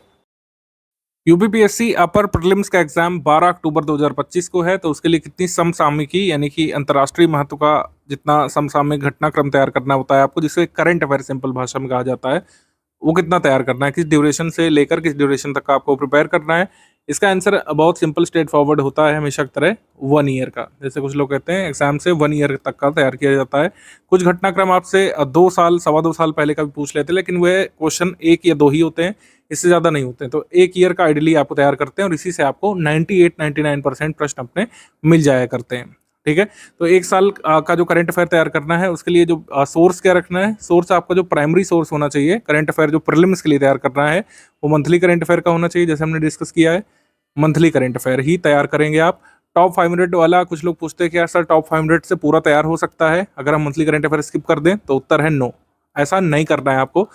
यूपीपीएससी अपर प्रीलिम्स का एग्जाम 12 अक्टूबर 2025 को है, तो उसके लिए कितनी समसामयिकी यानी कि अंतर्राष्ट्रीय महत्व का जितना समसामयिक घटनाक्रम तैयार करना होता है आपको, जिसे करंट अफेयर सिंपल भाषा में कहा जाता है, वो कितना तैयार करना है, किस ड्यूरेशन से लेकर किस ड्यूरेशन तक आपको प्रिपेयर करना है। इसका आंसर बहुत सिंपल स्ट्रेट फॉरवर्ड होता है हमेशा की तरह, 1 ईयर का। जैसे कुछ लोग कहते हैं एग्जाम से 1 ईयर तक का तैयार किया जाता है। कुछ घटनाक्रम आपसे 2 साल 2.25 साल पहले का भी पूछ लेते हैं, लेकिन वह क्वेश्चन 1 या 2 ही होते हैं, इससे ज़्यादा नहीं होते हैं। तो 1 ईयर का आइडियली आपको तैयार करते हैं और इसी से आपको 98-99% प्रश्न अपने मिल जाया करते हैं। ठीक है, तो 1 साल का जो करंट अफेयर तैयार करना है उसके लिए जो सोर्स क्या रखना है, सोर्स आपका जो प्राइमरी सोर्स होना चाहिए करंट अफेयर जो प्रीलिम्स के लिए तैयार करना है वो मंथली करंट अफेयर का होना चाहिए, जैसे हमने डिस्कस किया है। मंथली करंट अफेयर ही तैयार करेंगे आप। टॉप 500 वाला कुछ लोग पूछते हैं कि यार सर टॉप 500 से पूरा तैयार हो सकता है अगर हम मंथली करंट अफेयर स्किप कर दें, तो उत्तर है नो, ऐसा नहीं करना है आपको।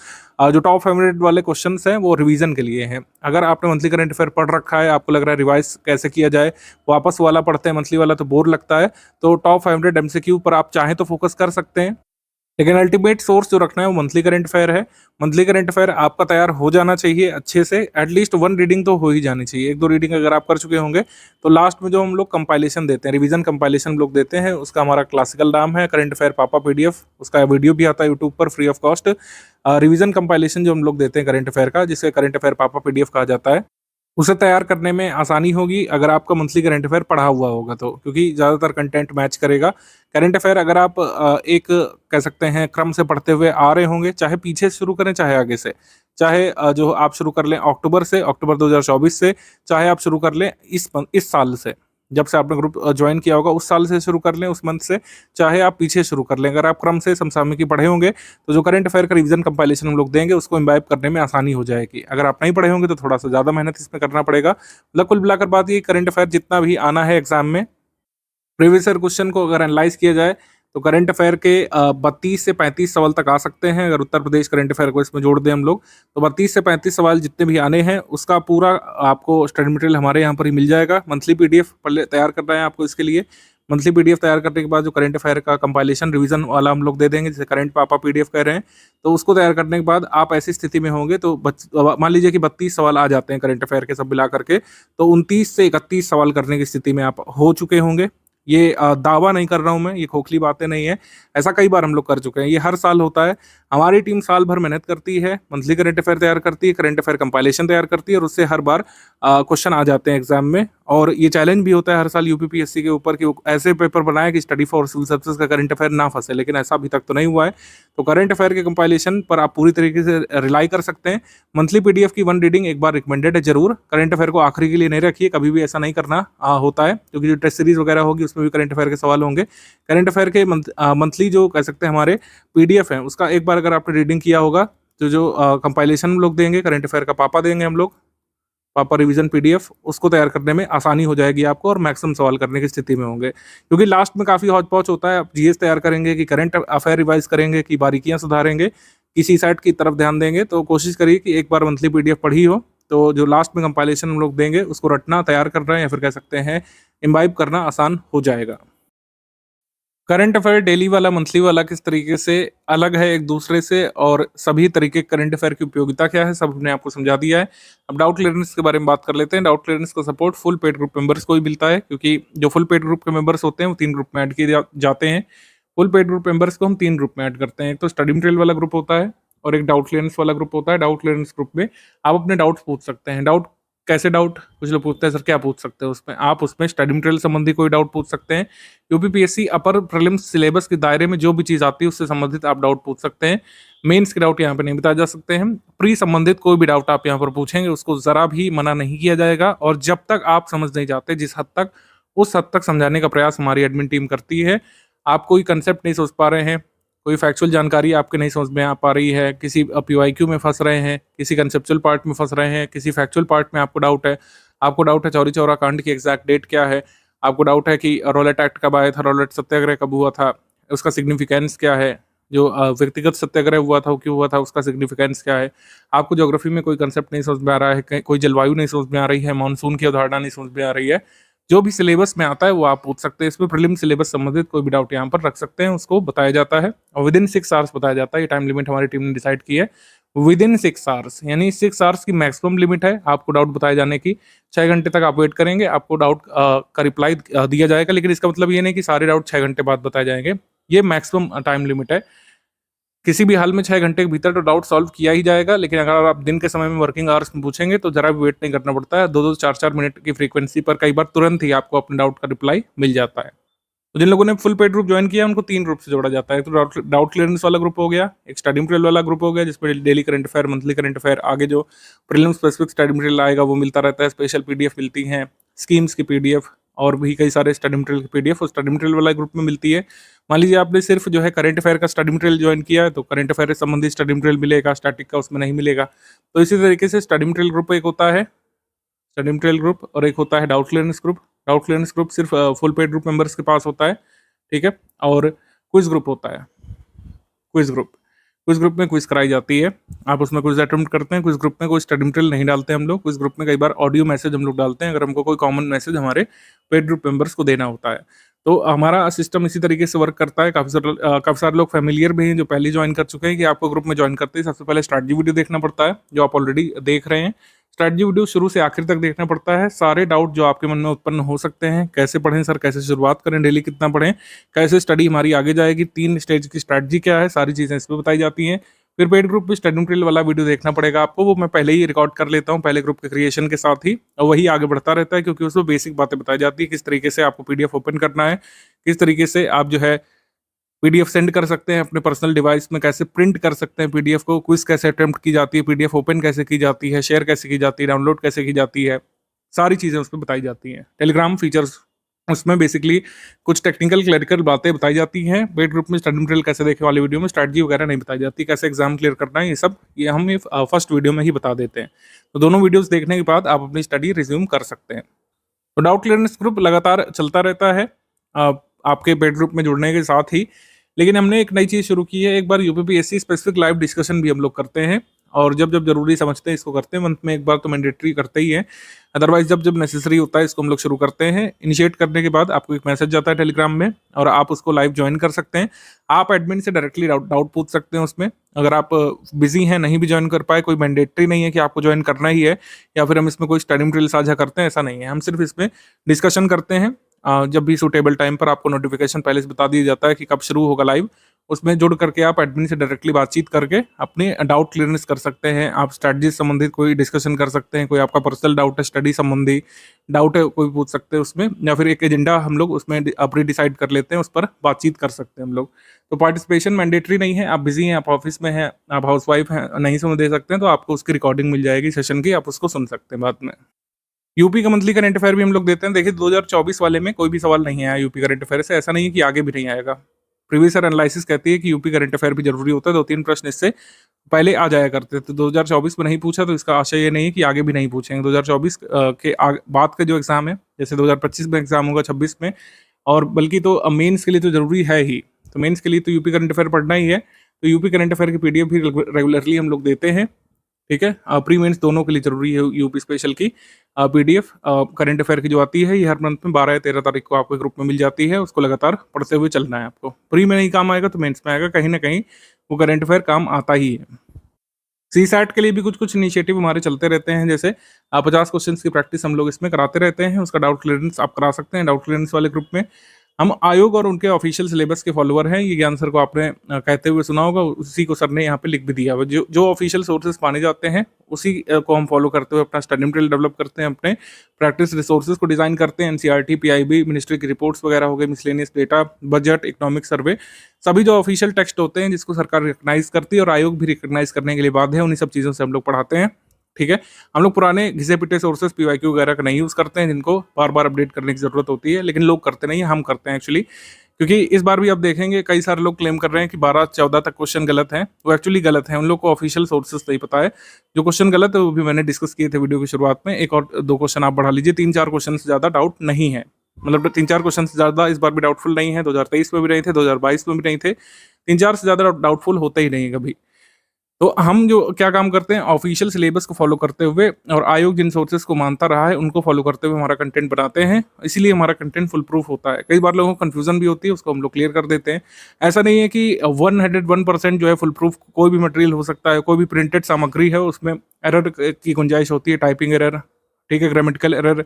जो टॉप 500 वाले क्वेश्चंस हैं वो रिवीजन के लिए हैं। अगर आपने मंथली करंट अफेयर पढ़ रखा है, आपको लग रहा है रिवाइज कैसे किया जाए, वापस वाला पढ़ते हैं मंथली वाला तो बोर लगता है, तो टॉप 500 एमसीक्यू पर आप चाहें तो फोकस कर सकते हैं, लेकिन अल्टीमेट सोर्स जो रखना है वो मंथली करंट अफेयर है। मंथली करंट अफेयर आपका तैयार हो जाना चाहिए अच्छे से, एटलीस्ट 1 रीडिंग तो हो ही जानी चाहिए। 1-2 रीडिंग अगर आप कर चुके होंगे तो लास्ट में जो हम लोग कंपाइलेशन देते हैं, रिवीजन कंपाइलेशन लोग देते हैं, उसका हमारा क्लासिकल नाम है करंट अफेयर पापा पीडीएफ। उसका वीडियो भी आता है यूट्यूब पर free of cost. Revision compilation जो हम लोग देते हैं करंट अफेयर का, जिसके करंट अफेयर पापा पीडीएफ कहा जाता है, उसे तैयार करने में आसानी होगी अगर आपका मंथली करंट अफेयर पढ़ा हुआ होगा तो, क्योंकि ज़्यादातर कंटेंट मैच करेगा। करंट अफेयर अगर आप एक कह सकते हैं क्रम से पढ़ते हुए आ रहे होंगे, चाहे पीछे से शुरू करें चाहे आगे से, चाहे जो आप शुरू कर लें अक्टूबर से, अक्टूबर 2024 से, चाहे आप शुरू कर लें इस साल से, जब से आपने ग्रुप ज्वाइन किया होगा उस साल से शुरू कर लें, उस मंथ से, चाहे आप पीछे शुरू कर लें। अगर आप क्रम से समसामयिकी पढ़े होंगे तो जो करंट अफेयर का रिवीजन कंपाइलेशन हम लोग देंगे उसको इम्बाइब करने में आसानी हो जाएगी। अगर आप नहीं पढ़े होंगे तो थोड़ा सा ज़्यादा मेहनत इसमें करना पड़ेगा। मतलब कुल मिलाकर बात ये, करंट अफेयर जितना भी आना है एग्जाम में, प्रीवियस ईयर क्वेश्चन को अगर एनालाइज किया जाए तो करंट अफेयर के 32 से 35 सवाल तक आ सकते हैं। अगर उत्तर प्रदेश करंट अफेयर को इसमें जोड़ दें हम लोग, तो 32 से 35 सवाल जितने भी आने हैं उसका पूरा आपको स्टडी मटेरियल हमारे यहाँ पर ही मिल जाएगा। मंथली पीडीएफ तैयार करना है आपको, इसके लिए मंथली पीडीएफ तैयार करने के बाद जो करंट अफेयर का कंपाइलेशन रिवीजन वाला हम लोग दे देंगे, जैसे करंट पापा पीडीएफ कह रहे हैं, तो उसको तैयार करने के बाद आप ऐसी स्थिति में होंगे तो मान लीजिए कि 32 सवाल आ जाते हैं करंट अफेयर के सब मिला करके, तो 29 से 31 सवाल करने की स्थिति में आप हो चुके होंगे। ये दावा नहीं कर रहा हूं मैं, ये खोखली बातें नहीं है, ऐसा कई बार हम लोग कर चुके हैं, ये हर साल होता है। हमारी टीम साल भर मेहनत करती है, मंथली करंट अफेयर तैयार करती है, करंट अफेयर कंपाइलेशन तैयार करती है और उससे हर बार क्वेश्चन आ जाते हैं एग्जाम में। और ये चैलेंज भी होता है हर साल यूपीपीएससी के ऊपर कि वो ऐसे पेपर बनाए कि स्टडी फॉर सिविल सर्विसेज का करंट अफेयर ना फंसे, लेकिन ऐसा अभी तक तो नहीं हुआ है। तो करंट अफेयर के कंपाइलेशन पर आप पूरी तरीके से रिलाई कर सकते हैं। मंथली पीडीएफ की 1 रीडिंग एक बार रिकमेंडेड है जरूर, करंट अफेयर को आखिरी के लिए नहीं रखिए, कभी भी ऐसा नहीं करना होता है, क्योंकि जो टेस्ट सीरीज वगैरह होगी उसमें भी करंट अफेयर के सवाल होंगे। करंट अफेयर के मंथली जो कह सकते हैं हमारे पीडीएफ है, उसका एक बार अगर आपने रीडिंग किया होगा तो जो कंपाइलेशन हम लोग देंगे करंट अफेयर का पापा देंगे हम लोग, पापा रिवीजन पीडीएफ, उसको तैयार करने में आसानी हो जाएगी आपको और मैक्सिमम सवाल करने की स्थिति में होंगे। क्योंकि लास्ट में काफ़ी हौच पौच होता है, आप जीएस तैयार करेंगे कि करंट अफेयर रिवाइज करेंगे कि बारीकियां सुधारेंगे, किसी साइड की तरफ ध्यान देंगे, तो कोशिश करिए कि एक बार मंथली पीडीएफ पढ़ी हो, तो जो लास्ट में कंपाइलेशन हम लोग देंगे उसको रटना, तैयार करना या फिर कह सकते हैं इम्बाइब करना आसान हो जाएगा। करंट अफेयर डेली वाला मंथली वाला किस तरीके से अलग है एक दूसरे से, और सभी तरीके करंट अफेयर की उपयोगिता क्या है, सब हमने आपको समझा दिया है। अब डाउट क्लियरेंस के बारे में बात कर लेते हैं। डाउट क्लियरेंस का support full paid group members को ही मिलता है, क्योंकि जो फुल पेड ग्रुप के मेंबर्स होते हैं वो 3 ग्रुप में ऐड किए जाते हैं। फुल पेड ग्रुप मेंबर्स को हम 3 ग्रुप में ऐड करते हैं, एक तो स्टडी मटेरियल वाला ग्रुप होता है और एक डाउट क्लियरेंस वाला ग्रुप होता है। डाउट क्लियरेंस ग्रुप में आप अपने डाउट्स पूछ सकते हैं। डाउट कैसे डाउट, कुछ लोग पूछते हैं सर क्या पूछ सकते हैं उसमें, आप उसमें स्टडी मटेरियल संबंधी कोई डाउट पूछ सकते हैं। यूपीपीएससी अपर प्रीलिम्स सिलेबस के दायरे में जो भी चीज़ आती है उससे संबंधित आप डाउट पूछ सकते हैं। मेंस के डाउट यहाँ पे नहीं बताए जा सकते हैं। प्री संबंधित कोई भी डाउट आप यहाँ पर पूछेंगे उसको ज़रा भी मना नहीं किया जाएगा, और जब तक आप समझ नहीं जाते जिस हद तक, उस हद तक समझाने का प्रयास हमारी एडमिन टीम करती है। आप कोई कंसेप्ट नहीं सोच पा रहे हैं, कोई फैक्चुअल जानकारी आपके नहीं समझ में आ पा रही है, किसी पीवाईक्यू में फंस रहे हैं, किसी कंसेप्चुअल पार्ट में फंस रहे हैं, किसी फैक्चुअल पार्ट में आपको डाउट है चौरी चौरा कांड की एग्जैक्ट डेट क्या है, आपको डाउट है कि रॉलेट एक्ट कब आया था, रॉलेट सत्याग्रह कब हुआ था, उसका सिग्निफिकेंस क्या है, जो व्यक्तिगत सत्याग्रह हुआ था वो क्यों हुआ था, उसका सिग्निफिकेंस क्या है, आपको ज्योग्राफी में कोई कंसेप्ट नहीं समझ में आ रहा है, कोई जलवायु नहीं समझ में आ रही है, मानसून की अवधारणा नहीं समझ में आ रही है, जो भी सिलेबस में आता है वो आप पूछ सकते हैं। इसमें प्रीलिम सिलेबस संबंधित कोई भी डाउट यहाँ पर रख सकते हैं, उसको बताया जाता है और विद इन 6 आवर्स बताया जाता है। ये टाइम लिमिट हमारी टीम ने डिसाइड की है विद इन 6 आवर्स, यानी 6 आवर्स की मैक्सिमम लिमिट है आपको डाउट बताए जाने की। 6 घंटे तक आप वेट करेंगे, आपको डाउट का रिप्लाई दिया जाएगा, लेकिन इसका मतलब ये नहीं कि सारे डाउट 6 घंटे बाद बताए जाएंगे। ये मैक्सिमम टाइम लिमिट है, किसी भी हाल में 6 घंटे के भीतर तो डाउट सॉल्व किया ही जाएगा। लेकिन अगर आप दिन के समय में वर्किंग आवर्स में पूछेंगे तो जरा भी वेट नहीं करना पड़ता है, 2-2 4-4 मिनट की फ्रीक्वेंसी पर कई बार तुरंत ही आपको अपने डाउट का रिप्लाई मिल जाता है। तो जिन लोगों ने फुल पेड ग्रुप ज्वाइन किया उनको 3 ग्रुप से जोड़ा जाता है। तो डाउट क्लियरेंस वाला ग्रुप हो गया, एक स्टडी मटेरियल वाला ग्रुप हो गया जिसमें daily current affair, monthly current affair, आगे जो प्रीलिम स्पेसिफिक स्टडी मटेरियल आएगा वो मिलता रहता है, स्पेशल पीडीएफ मिलती हैं, स्कीम्स की पीडीएफ और भी कई सारे स्टडी मटेरियल की पीडीएफ उस स्टडी मटेरियल वाला ग्रुप में मिलती है। मान लीजिए आपने सिर्फ जो है करंट अफेयर का स्टडी मटेरियल ज्वाइन किया है तो करंट अफेयर से संबंधित स्टडी मटेरियल मिलेगा, स्टैटिक का उसमें नहीं मिलेगा। तो इसी तरीके से स्टडी मटेरियल ग्रुप एक होता है, स्टडी मटेरियल ग्रुप, और एक होता है doubt clearance group. Doubt clearance group सिर्फ फुल पेड ग्रुप मेंबर्स के पास होता है, ठीक है। और क्विज ग्रुप होता है, क्विज ग्रुप में क्विज कराई जाती है, आप उसमें क्विज अटेम्प्ट करते हैं। क्विज ग्रुप में कोई स्टडी मटेरियल नहीं डालते हम लोग, क्विज ग्रुप में कई बार ऑडियो मैसेज हम लोग डालते हैं अगर हमको कोई कॉमन मैसेज हमारे पेड ग्रुप मेंबर्स को देना होता है। तो हमारा सिस्टम इसी तरीके से वर्क करता है। काफ़ी सारे लोग फैमिलियर भी हैं जो पहले ज्वाइन कर चुके हैं कि आपको ग्रुप में ज्वाइन करते ही सबसे पहले स्ट्रैटेजी वीडियो देखना पड़ता है, जो आप ऑलरेडी देख रहे हैं। स्ट्रैटेजी वीडियो शुरू से आखिर तक देखना पड़ता है। सारे डाउट जो आपके मन में उत्पन्न हो सकते हैं, कैसे पढ़ें सर, कैसे शुरुआत करें, डेली कितना पढ़ें, कैसे स्टडी हमारी आगे जाएगी, 3 स्टेज की स्ट्रैटेजी क्या है, सारी चीज़ें इसमें बताई जाती हैं। फिर पेड ग्रुप में स्टडी मटेरियल वाला वीडियो देखना पड़ेगा आपको, वो मैं पहले ही रिकॉर्ड कर लेता हूँ पहले ग्रुप के क्रिएशन के साथ ही, और वही आगे बढ़ता रहता है क्योंकि उसमें बेसिक बातें बताई जाती है, किस तरीके से आपको पीडीएफ ओपन करना है, किस तरीके से आप जो है पीडीएफ सेंड कर सकते हैं अपने पर्सनल डिवाइस में, कैसे प्रिंट कर सकते हैं पीडीएफ को, क्विज कैसे अटेम्प्ट की जाती है, पीडीएफ ओपन कैसे की जाती है, शेयर कैसे की जाती है, डाउनलोड कैसे की जाती है, सारी चीज़ें उसमें बताई जाती हैं। टेलीग्राम फीचर्स, उसमें बेसिकली कुछ टेक्निकल क्लरिकल बातें बताई जाती हैं। पेड ग्रुप में स्टडी मटेरियल कैसे देखे वाली वीडियो में स्ट्रैटेजी वगैरह नहीं बताई जाती, कैसे एग्जाम क्लियर करना है, ये सब ये हम फर्स्ट वीडियो में ही बता देते हैं। तो दोनों वीडियोस देखने के बाद आप अपनी स्टडी रिज्यूम कर सकते हैं। तो डाउट क्लियरेंस ग्रुप लगातार चलता रहता है आपके पेड ग्रुप में जुड़ने के साथ ही। लेकिन हमने एक नई चीज़ शुरू की है, एक बार यूपीपीएससी स्पेसिफिक लाइव डिस्कशन भी हम लोग करते हैं, और जब जब जरूरी समझते हैं इसको करते हैं। मंथ में एक बार तो मैंडेटरी करते ही है, अदरवाइज जब जब नेसेसरी होता है इसको हम लोग शुरू करते हैं। इनिशिएट करने के बाद आपको एक मैसेज जाता है टेलीग्राम में और आप उसको लाइव ज्वाइन कर सकते हैं। आप एडमिन से डायरेक्टली डाउट पूछ सकते हैं उसमें। अगर आप बिजी हैं, नहीं भी ज्वाइन कर पाए, कोई मैंडेटरी नहीं है कि आपको ज्वाइन करना ही है या फिर हम इसमें कोई स्टडी मटेरियल साझा करते हैं, ऐसा नहीं है। हम सिर्फ इसमें डिस्कशन करते हैं। जब भी सूटेबल टाइम पर आपको नोटिफिकेशन पहले से बता दिया जाता है कि कब शुरू होगा लाइव, उसमें जुड़ करके आप एडमिन से डायरेक्टली बातचीत करके अपने डाउट क्लियरेंस कर सकते हैं। आप स्ट्रैटेजी संबंधित कोई डिस्कशन कर सकते हैं, कोई आपका पर्सनल डाउट है, स्टडी संबंधी डाउट है, कोई पूछ सकते हैं उसमें, या फिर एक एजेंडा हम लोग उसमें प्री डिसाइड कर लेते हैं, उस पर बातचीत कर सकते हैं हम लोग। तो पार्टिसिपेशन मैंडेटरी नहीं है। आप बिजी हैं, आप ऑफिस में हैं, आप हाउसवाइफ हैं, नहीं सुन दे सकते हैं, तो आपको उसकी रिकॉर्डिंग मिल जाएगी सेशन की, आप उसको सुन सकते हैं बाद में। यूपी का मंथली करंट अफेयर भी हम लोग देते हैं। देखिए 2024 वाले में कोई भी सवाल नहीं आया यूपी करंट अफेयर से, ऐसा नहीं है कि आगे भी नहीं आएगा। प्रीवियस ईयर एनालिसिस कहती है कि यूपी करंट अफेयर भी जरूरी होता है, 2-3 प्रश्न इससे पहले आ जाया करते थे। 2024 में नहीं पूछा तो इसका आशय ये नहीं है कि आगे भी नहीं पूछेंगे। 2024 के बाद का जो एग्जाम है, जैसे 2025 में एग्जाम होगा, 26 में, और बल्कि तो मेंस के लिए तो जरूरी है ही। तो मेंस के लिए तो यूपी करंट अफेयर पढ़ना ही है। तो यूपी करंट अफेयर की पीडीएफ भी रेगुलरली हम लोग देते हैं, ठीक है। प्री मेंस दोनों के लिए जरूरी है यूपी स्पेशल की पीडीएफ करंट अफेयर की जो आती है, ये हर मंथ में 12 या 13 तारीख को आपके ग्रुप में मिल जाती है। उसको लगातार पढ़ते हुए चलना है आपको। प्री में नहीं काम आएगा तो मेंस में आएगा, कहीं ना कहीं वो करंट अफेयर काम आता ही है। CSAT के लिए भी कुछ कुछ इनिशिएटिव हमारे चलते रहते हैं, जैसे 50 क्वेश्चन की प्रैक्टिस हम लोग इसमें कराते रहते हैं। उसका डाउट क्लियरेंस आप करा सकते हैं। डाउट क्लियरेंस वाले ग्रुप में हम आयोग और उनके ऑफिशियल सिलेबस के फॉलोअर हैं। ये ज्ञान सर को आपने कहते हुए सुना होगा, उसी को सर ने यहाँ पे लिख भी दिया। जो ऑफिशियल सोर्सेज माने जाते हैं उसी को हम फॉलो करते हुए अपना स्टडी मटेरियल डेवलप करते हैं, अपने प्रैक्टिस रिसोर्सेज को डिजाइन करते हैं। NCERT, PIB, मिनिस्ट्री की रिपोर्ट्स वगैरह हो गए, miscellaneous data, budget, economic survey, सभी जो ऑफिशियल टेक्स्ट होते हैं जिसको सरकार रिकग्नाइज करती है और आयोग भी रिकग्नाइज करने के लिए बाध्य है, उन्हीं सब चीज़ों से हम लोग पढ़ाते हैं, ठीक है। हम लोग पुराने घिसे पिटे सोर्सेज PYQ वगैरह का नहीं यूज़ करते हैं, जिनको बार बार अपडेट करने की जरूरत होती है, लेकिन लोग करते नहीं है, हम करते हैं एक्चुअली, क्योंकि इस बार भी आप देखेंगे कई सारे लोग क्लेम कर रहे हैं कि 12-14 तक क्वेश्चन गलत हैं, वो एक्चुअली गलत हैं, उन लोग को ऑफिशियल सोर्सेज से ही पता है। जो क्वेश्चन गलत है वो भी मैंने डिस्कस किए थे वीडियो की शुरुआत में, 1 और 2 क्वेश्चन आप बढ़ा लीजिए, 3-4 क्वेश्चन से ज़्यादा डाउट नहीं है। मतलब 3-4 क्वेश्चन से ज़्यादा इस बार भी डाउटफुल नहीं है, 2023 में भी नहीं थे, 2022 में भी नहीं थे, 3-4 से ज़्यादा डाउटफुल होते ही नहीं है कभी। तो हम जो क्या काम करते हैं, ऑफिशियल सिलेबस को फॉलो करते हुए और आयोग जिन सोर्सेज को मानता रहा है उनको फॉलो करते हुए हमारा कंटेंट बनाते हैं, इसीलिए हमारा कंटेंट फुल प्रूफ होता है। कई बार लोगों को कन्फ्यूजन भी होती है, उसको हम लोग क्लियर कर देते हैं। ऐसा नहीं है कि 101% जो है फुल प्रूफ कोई भी मटेरियल हो सकता है, कोई भी प्रिंटेड सामग्री है उसमें एरर की गुंजाइश होती है, टाइपिंग एरर, ठीक है, ग्रामेटिकल एरर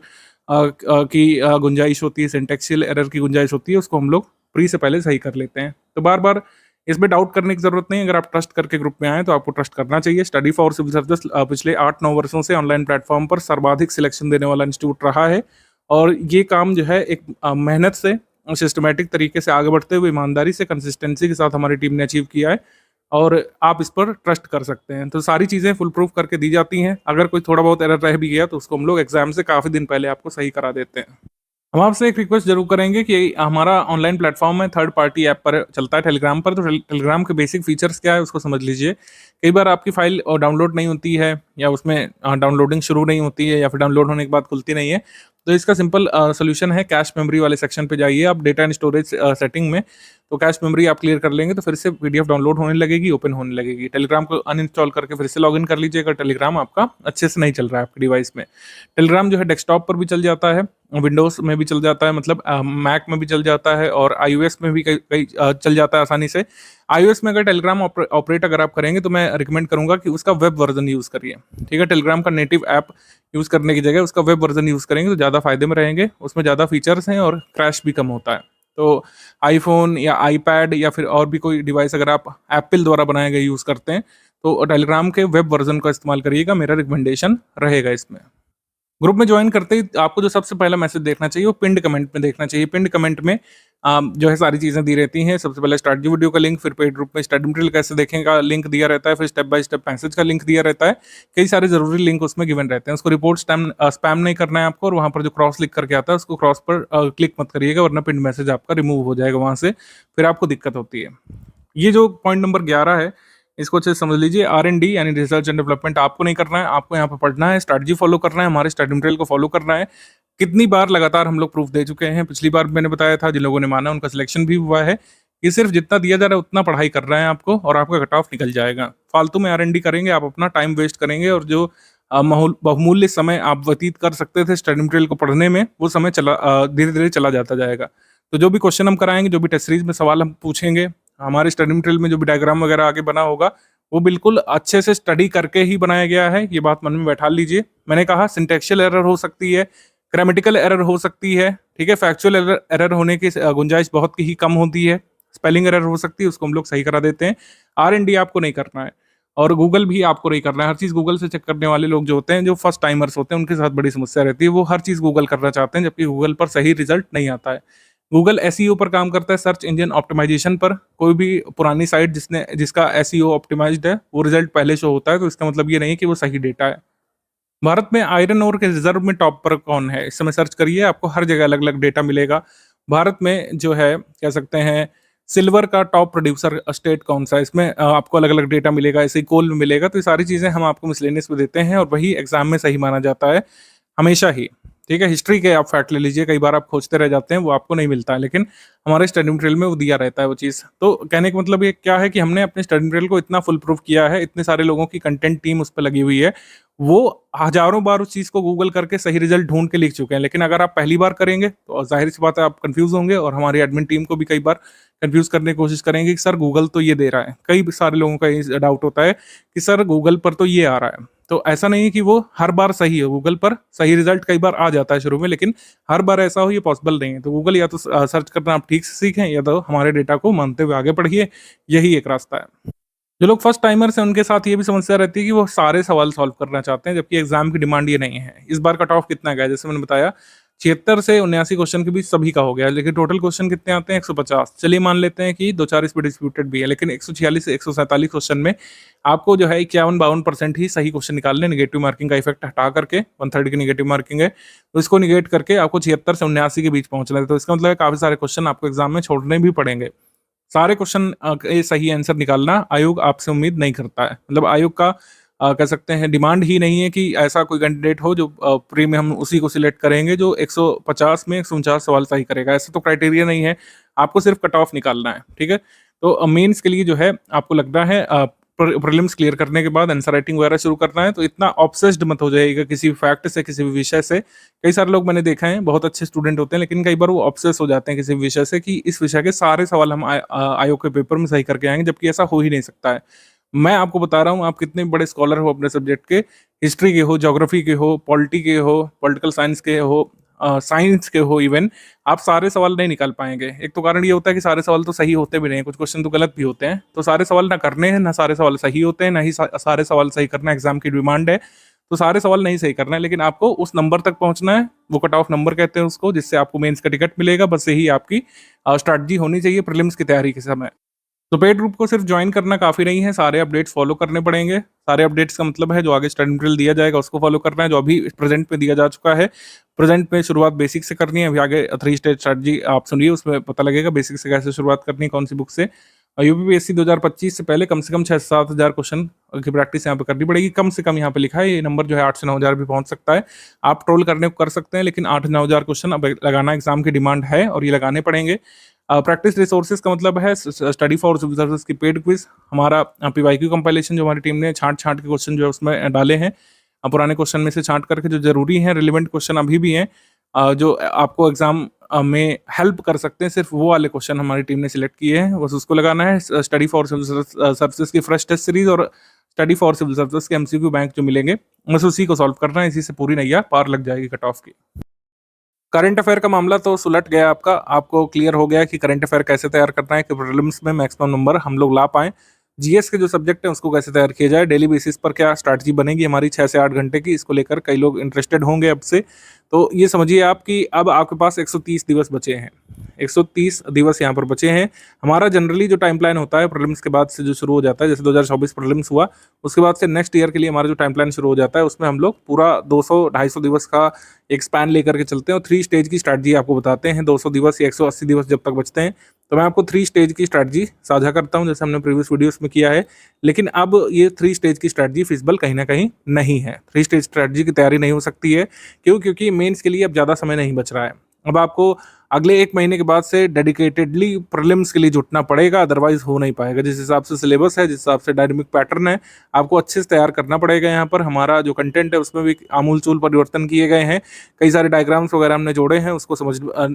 की गुंजाइश होती है, सिंटेक्सियल एरर की गुंजाइश होती है, उसको हम लोग प्री से पहले सही कर लेते हैं। तो बार बार इसमें डाउट करने की जरूरत नहीं है। अगर आप ट्रस्ट करके ग्रुप में आए तो आपको ट्रस्ट करना चाहिए। स्टडी फॉर सिविल सर्विस पिछले 8-9 वर्षों से ऑनलाइन प्लेटफॉर्म पर सर्वाधिक सिलेक्शन देने वाला इंस्टीट्यूट रहा है और ये काम जो है एक मेहनत से सिस्टमेटिक तरीके से आगे बढ़ते हुए ईमानदारी से कंसिस्टेंसी के साथ हमारी टीम ने अचीव किया है और आप इस पर ट्रस्ट कर सकते हैं। तो सारी चीज़ें फुल प्रूफ करके दी जाती हैं। अगर कोई थोड़ा बहुत एरर रह भी गया तो उसको हम लोग एग्जाम से काफ़ी दिन पहले आपको सही करा देते हैं। हम आपसे एक रिक्वेस्ट जरूर करेंगे कि हमारा ऑनलाइन प्लेटफॉर्म है, थर्ड पार्टी ऐप पर चलता है टेलीग्राम पर, तो टेलीग्राम के बेसिक फीचर्स क्या है उसको समझ लीजिए। कई बार आपकी फाइल डाउनलोड नहीं होती है या उसमें डाउनलोडिंग शुरू नहीं होती है या फिर डाउनलोड होने के बाद खुलती नहीं है, तो इसका सिंपल सोल्यूशन है, कैश मेमोरी वाले सेक्शन पे जाइए आप, डेटा एंड स्टोरेज सेटिंग में, तो कैश मेमोरी आप क्लियर कर लेंगे तो फिर से पीडीएफ डाउनलोड होने लगेगी, ओपन होने लगेगी। टेलीग्राम को अनइंस्टॉल करके फिर से लॉगिन कर लीजिए अगर टेलीग्राम आपका अच्छे से नहीं चल रहा है आपके डिवाइस में। टेलीग्राम जो है डेस्कटॉप पर भी चल जाता है, विंडोज में भी चल जाता है, मतलब मैक में भी चल जाता है और iOS में भी कई चल जाता है आसानी से। iOS में अगर टेलीग्राम ऑपरेट अगर आप करेंगे तो मैं रिकमेंड करूंगा कि उसका वेब वर्जन यूज़ करिए, ठीक है। टेलीग्राम का नेटिव ऐप यूज़ करने की जगह उसका वेब वर्जन यूज़ करेंगे तो ज़्यादा फायदे में रहेंगे, उसमें ज़्यादा फीचर्स हैं और क्रैश भी कम होता है। तो आईफोन या आईपैड या फिर और भी कोई डिवाइस अगर आप एप्पल द्वारा बनाए गए यूज़ करते हैं तो टेलीग्राम के वेब वर्जन का इस्तेमाल करिएगा, मेरा रिकमेंडेशन रहेगा इसमें। ग्रुप में ज्वाइन करते ही आपको जो सबसे पहला मैसेज देखना चाहिए वो पिंड कमेंट में देखना चाहिए। पिंड कमेंट में जो है सारी चीज़ें दी रहती हैं। सबसे पहले स्टार्ट वीडियो का लिंक, फिर पेड ग्रुप में स्टडी मटेरियल कैसे देखें का लिंक दिया रहता है, फिर स्टेप बाय स्टेप मैसेज का लिंक दिया रहता है। कई सारे जरूरी लिंक उसमें गिवन रहते हैं। उसको रिपोर्ट स्पैम नहीं करना है आपको और वहाँ पर जो क्रॉस लिख करके आता है उसको क्रॉस पर क्लिक मत करिएगा, वरना पिंड मैसेज आपका रिमूव हो जाएगा वहाँ से, फिर आपको दिक्कत होती है। ये जो पॉइंट नंबर 11 है इसको अच्छे से समझ लीजिए। R&D यानी रिसर्च एंड डेवलपमेंट आपको नहीं करना है, आपको यहाँ पर पढ़ना है, स्ट्रैटेजी फॉलो करना है, हमारे स्टडी मटेरियल को फॉलो करना है। कितनी बार लगातार हम लोग प्रूफ दे चुके हैं, पिछली बार मैंने बताया था, जिन लोगों ने माना उनका सिलेक्शन भी हुआ है। ये सिर्फ जितना दिया जा रहा है उतना पढ़ाई कर रहे हैं आपको और आपका कट ऑफ निकल जाएगा। फालतू में R&D करेंगे आप, अपना टाइम वेस्ट करेंगे और जो बहुमूल्य समय आप व्यतीत कर सकते थे स्टडी मटेरियल को पढ़ने में, वो समय धीरे धीरे चला जाता जाएगा। तो जो भी क्वेश्चन हम कराएंगे, जो भी टेस्ट सीरीज में सवाल हम पूछेंगे, हमारे स्टडी मटेरियल में जो भी डायग्राम वगैरह आगे बना होगा वो बिल्कुल अच्छे से स्टडी करके ही बनाया गया है, ये बात मन में बैठा लीजिए। मैंने कहा सिंटेक्शियल एरर हो सकती है, ग्रामेटिकल एरर हो सकती है, ठीक है, फैक्चुअल एरर होने की गुंजाइश बहुत ही कम होती है, स्पेलिंग एरर हो सकती है, उसको हम लोग सही करा देते हैं। R&D आपको नहीं करना है और गूगल भी आपको नहीं करना है। हर चीज़ गूगल से चेक करने वाले लोग जो होते हैं, जो फर्स्ट टाइमर्स होते हैं, उनके साथ बड़ी समस्या रहती है। वो हर चीज़ गूगल करना चाहते हैं जबकि गूगल पर सही रिजल्ट नहीं आता है। गूगल SEO पर काम करता है, सर्च इंजन ऑप्टिमाइजेशन पर। कोई भी पुरानी साइट जिसका SEO ऑप्टिमाइज्ड है वो रिजल्ट पहले शो होता है, तो इसका मतलब ये नहीं कि वो सही डेटा है। भारत में आयरन ओर के रिजर्व में टॉप पर कौन है, इस समय सर्च करिए, आपको हर जगह अलग अलग डेटा मिलेगा। भारत में जो है कह सकते हैं सिल्वर का टॉप प्रोड्यूसर स्टेट कौन सा है, इसमें आपको अलग अलग डेटा मिलेगा, ऐसे ही कोल में मिलेगा। तो ये सारी चीज़ें हम आपको मिसलेनियस में देते हैं और वही एग्जाम में सही माना जाता है हमेशा ही, ठीक है। हिस्ट्री के आप फैक्ट ले लीजिए, कई बार आप खोजते रह जाते हैं, वो आपको नहीं मिलता है, लेकिन हमारे स्टडी मटेरियल में वो दिया रहता है वो चीज़। तो कहने का मतलब ये क्या है कि हमने अपने स्टडी मटेरियल को इतना फुल प्रूफ किया है, इतने सारे लोगों की कंटेंट टीम उस पर लगी हुई है, वो हजारों बार उस चीज़ को गूगल करके सही रिजल्ट ढूंढ के लिख चुके हैं। लेकिन अगर आप पहली बार करेंगे तो जाहिर सी बात है आप कंफ्यूज होंगे और हमारी एडमिन टीम को भी कई बार कंफ्यूज करने की कोशिश करेंगे कि सर गूगल तो ये दे रहा है। कई सारे लोगों का ये डाउट होता है कि सर गूगल पर तो ये आ रहा है। तो ऐसा नहीं है कि वो हर बार सही है, गूगल पर सही रिजल्ट कई बार आ जाता है शुरू में, लेकिन हर बार ऐसा हो ये पॉसिबल नहीं है। तो गूगल या तो सर्च करना आप ठीक से सीखें या तो हमारे डेटा को मानते हुए आगे बढ़िए, यही एक रास्ता है। जो लोग फर्स्ट टाइमर्स हैं उनके साथ ये भी समस्या रहती है कि वो सारे सवाल सॉल्व करना चाहते हैं, जबकि एग्जाम की डिमांड ये नहीं है। इस बार कट ऑफ कितना गया, जैसे मैंने बताया 76 से 79 क्वेश्चन के बीच सभी का हो गया, लेकिन टोटल क्वेश्चन कितने आते हैं? 150। चलिए मान लेते हैं कि 2-4 इसमें डिस्प्यूटेड भी है, लेकिन 146 से 147 क्वेश्चन में आपको जो है 51-52% ही सही क्वेश्चन निकालने, नेगेटिव मार्किंग का इफेक्ट हटा करके, 1/3 की नेगेटिव मार्किंग है, तो इसको निगेट करके आपको 76 से 79 के बीच पहुंचना है। तो इसका मतलब है काफी सारे क्वेश्चन आपको एग्जाम में छोड़ने भी पड़ेंगे। सारे क्वेश्चन के सही आंसर निकालना आयोग आपसे उम्मीद नहीं करता है। मतलब आयोग का कह सकते हैं डिमांड ही नहीं है कि ऐसा कोई कैंडिडेट हो जो प्री में हम उसी को सिलेक्ट करेंगे जो 150 में 149 सवाल सही करेगा। ऐसा तो क्राइटेरिया नहीं है, आपको सिर्फ कट ऑफ निकालना है, ठीक है। तो मेंस के लिए जो है आपको लगता है प्रीलिम्स क्लियर करने के बाद आंसर राइटिंग वगैरह शुरू करना है, तो इतना ऑब्सेस्ड मत हो जाइएगा किसी फैक्ट से, किसी भी विषय से। कई सारे लोग मैंने देखा है, बहुत अच्छे स्टूडेंट होते हैं, लेकिन कई बार वो ऑब्सेस हो जाते हैं किसी विषय से कि इस विषय के सारे सवाल हम आयोग के पेपर में सही करके आएंगे, जबकि ऐसा हो ही नहीं सकता है। मैं आपको बता रहा हूँ, आप कितने बड़े स्कॉलर हो अपने सब्जेक्ट के, हिस्ट्री के हो, ज्योग्राफी के हो, पॉलिटी के हो, पॉलिटिकल साइंस के हो, साइंस के हो, इवन आप सारे सवाल नहीं निकाल पाएंगे। एक तो कारण ये होता है कि सारे सवाल तो सही होते भी नहीं, कुछ क्वेश्चन तो गलत भी होते हैं। तो सारे सवाल ना करने हैं, ना सारे सवाल सही होते हैं, ना ही सारे सवाल सही करना एग्जाम की डिमांड है। तो सारे सवाल नहीं सही करना है, लेकिन आपको उस नंबर तक पहुंचना है, वो कट ऑफ नंबर कहते हैं उसको, जिससे आपको मेंस का टिकट मिलेगा। बस यही आपकी स्ट्रैटेजी होनी चाहिए प्रीलिम्स की तैयारी के समय। तो पेड ग्रुप को सिर्फ ज्वाइन करना काफी नहीं है, सारे अपडेट्स फॉलो करने पड़ेंगे। सारे अपडेट्स का मतलब है जो आगे स्टडी मटेरियल दिया जाएगा उसको फॉलो करना है, जो अभी प्रेजेंट में दिया जा चुका है। प्रेजेंट में शुरुआत बेसिक से करनी है, अभी आगे 3 स्टेज स्ट्रैटेजी आप सुनिए, उसमें पता लगेगा बेसिक से कैसे शुरुआत करनी है, कौन सी बुक से। यूपीपीएससी 2025 से पहले कम से कम 6-7 हज़ार क्वेश्चन की प्रैक्टिस यहाँ पे करनी पड़ेगी। कम से कम यहाँ पे लिखा है, ये नंबर जो है 8 से 9 हज़ार भी पहुंच सकता है। आप ट्रोल करने को कर सकते हैं, लेकिन 8-9 हज़ार क्वेश्चन अब लगाना एग्जाम की डिमांड है और ये लगाने पड़ेंगे। प्रैक्टिस रिसोर्सेज का मतलब है स्टडी फॉर सिविल सर्विस की पेड क्विज, हमारा पीवाईक्यू कंपाइलेशन जो हमारी टीम ने छांट के क्वेश्चन जो है उसमें डाले हैं, पुराने क्वेश्चन में से छांट करके जो जरूरी हैं, रिलेवेंट क्वेश्चन अभी भी हैं, जो आपको एग्जाम में हेल्प कर सकते हैं, सिर्फ वो वाले क्वेश्चन हमारी टीम ने सिलेक्ट किए हैं, बस उसको लगाना है। स्टडी फॉर सिविल सर्विसेज की फ्रेश टेस्ट सीरीज और स्टडी फॉर सिविल सर्विसेज के एमसीक्यू बैंक जो मिलेंगे, बस उसी को सॉल्व करना है, इसी से पूरी नैया पार लग जाएगी कट ऑफ की। करंट अफेयर का मामला तो सुलट गया आपका, आपको क्लियर हो गया कि करंट अफेयर कैसे तैयार करना है कि प्रीलिम्स में मैक्सिमम नंबर हम लोग ला पाएं। जीएस के जो सब्जेक्ट है उसको कैसे तैयार किया जाए, डेली बेसिस पर क्या स्ट्रैटेजी बनेगी हमारी 6 से 8 घंटे की, इसको लेकर कई लोग इंटरेस्टेड होंगे अब से। तो ये समझिए आप कि अब आपके पास 130 दिवस बचे हैं, 130 दिवस यहाँ पर बचे हैं। हमारा जनरली जो टाइम प्लान होता है प्रीलिम्स के बाद से जो शुरू हो जाता है, जैसे 2024 प्रीलिम्स हुआ, उसके बाद से नेक्स्ट ईयर के लिए हमारा जो टाइम प्लान शुरू हो जाता है, उसमें हम लोग पूरा 200-250 दिवस का एक स्पैन लेकर के चलते हैं और 3 स्टेज की स्ट्रैटेजी आपको बताते हैं। 200 दिवस या 180 दिवस जब तक बचते हैं, तो मैं आपको 3 स्टेज की स्ट्रैटेजी साझा करता हूं, जैसे हमने प्रीवियस वीडियोस में किया है। लेकिन अब ये 3 स्टेज की स्ट्रैटेजी फिजिबल कहीं ना कहीं नहीं है, 3 स्टेज स्ट्रैटेजी की तैयारी नहीं हो सकती है। क्यों? क्योंकि मेंस के लिए अब ज़्यादा समय नहीं बच रहा है। अब आपको अगले 1 महीने के बाद से डेडिकेटेडली प्रीलिम्स के लिए जुटना पड़ेगा, अदरवाइज हो नहीं पाएगा। जिस हिसाब से सिलेबस है, जिस हिसाब से डायनेमिक पैटर्न है, आपको अच्छे से तैयार करना पड़ेगा। यहाँ पर हमारा जो कंटेंट है उसमें भी आमूल-चूल परिवर्तन किए गए हैं, कई सारे डायग्राम्स वगैरह हमने जोड़े हैं, उसको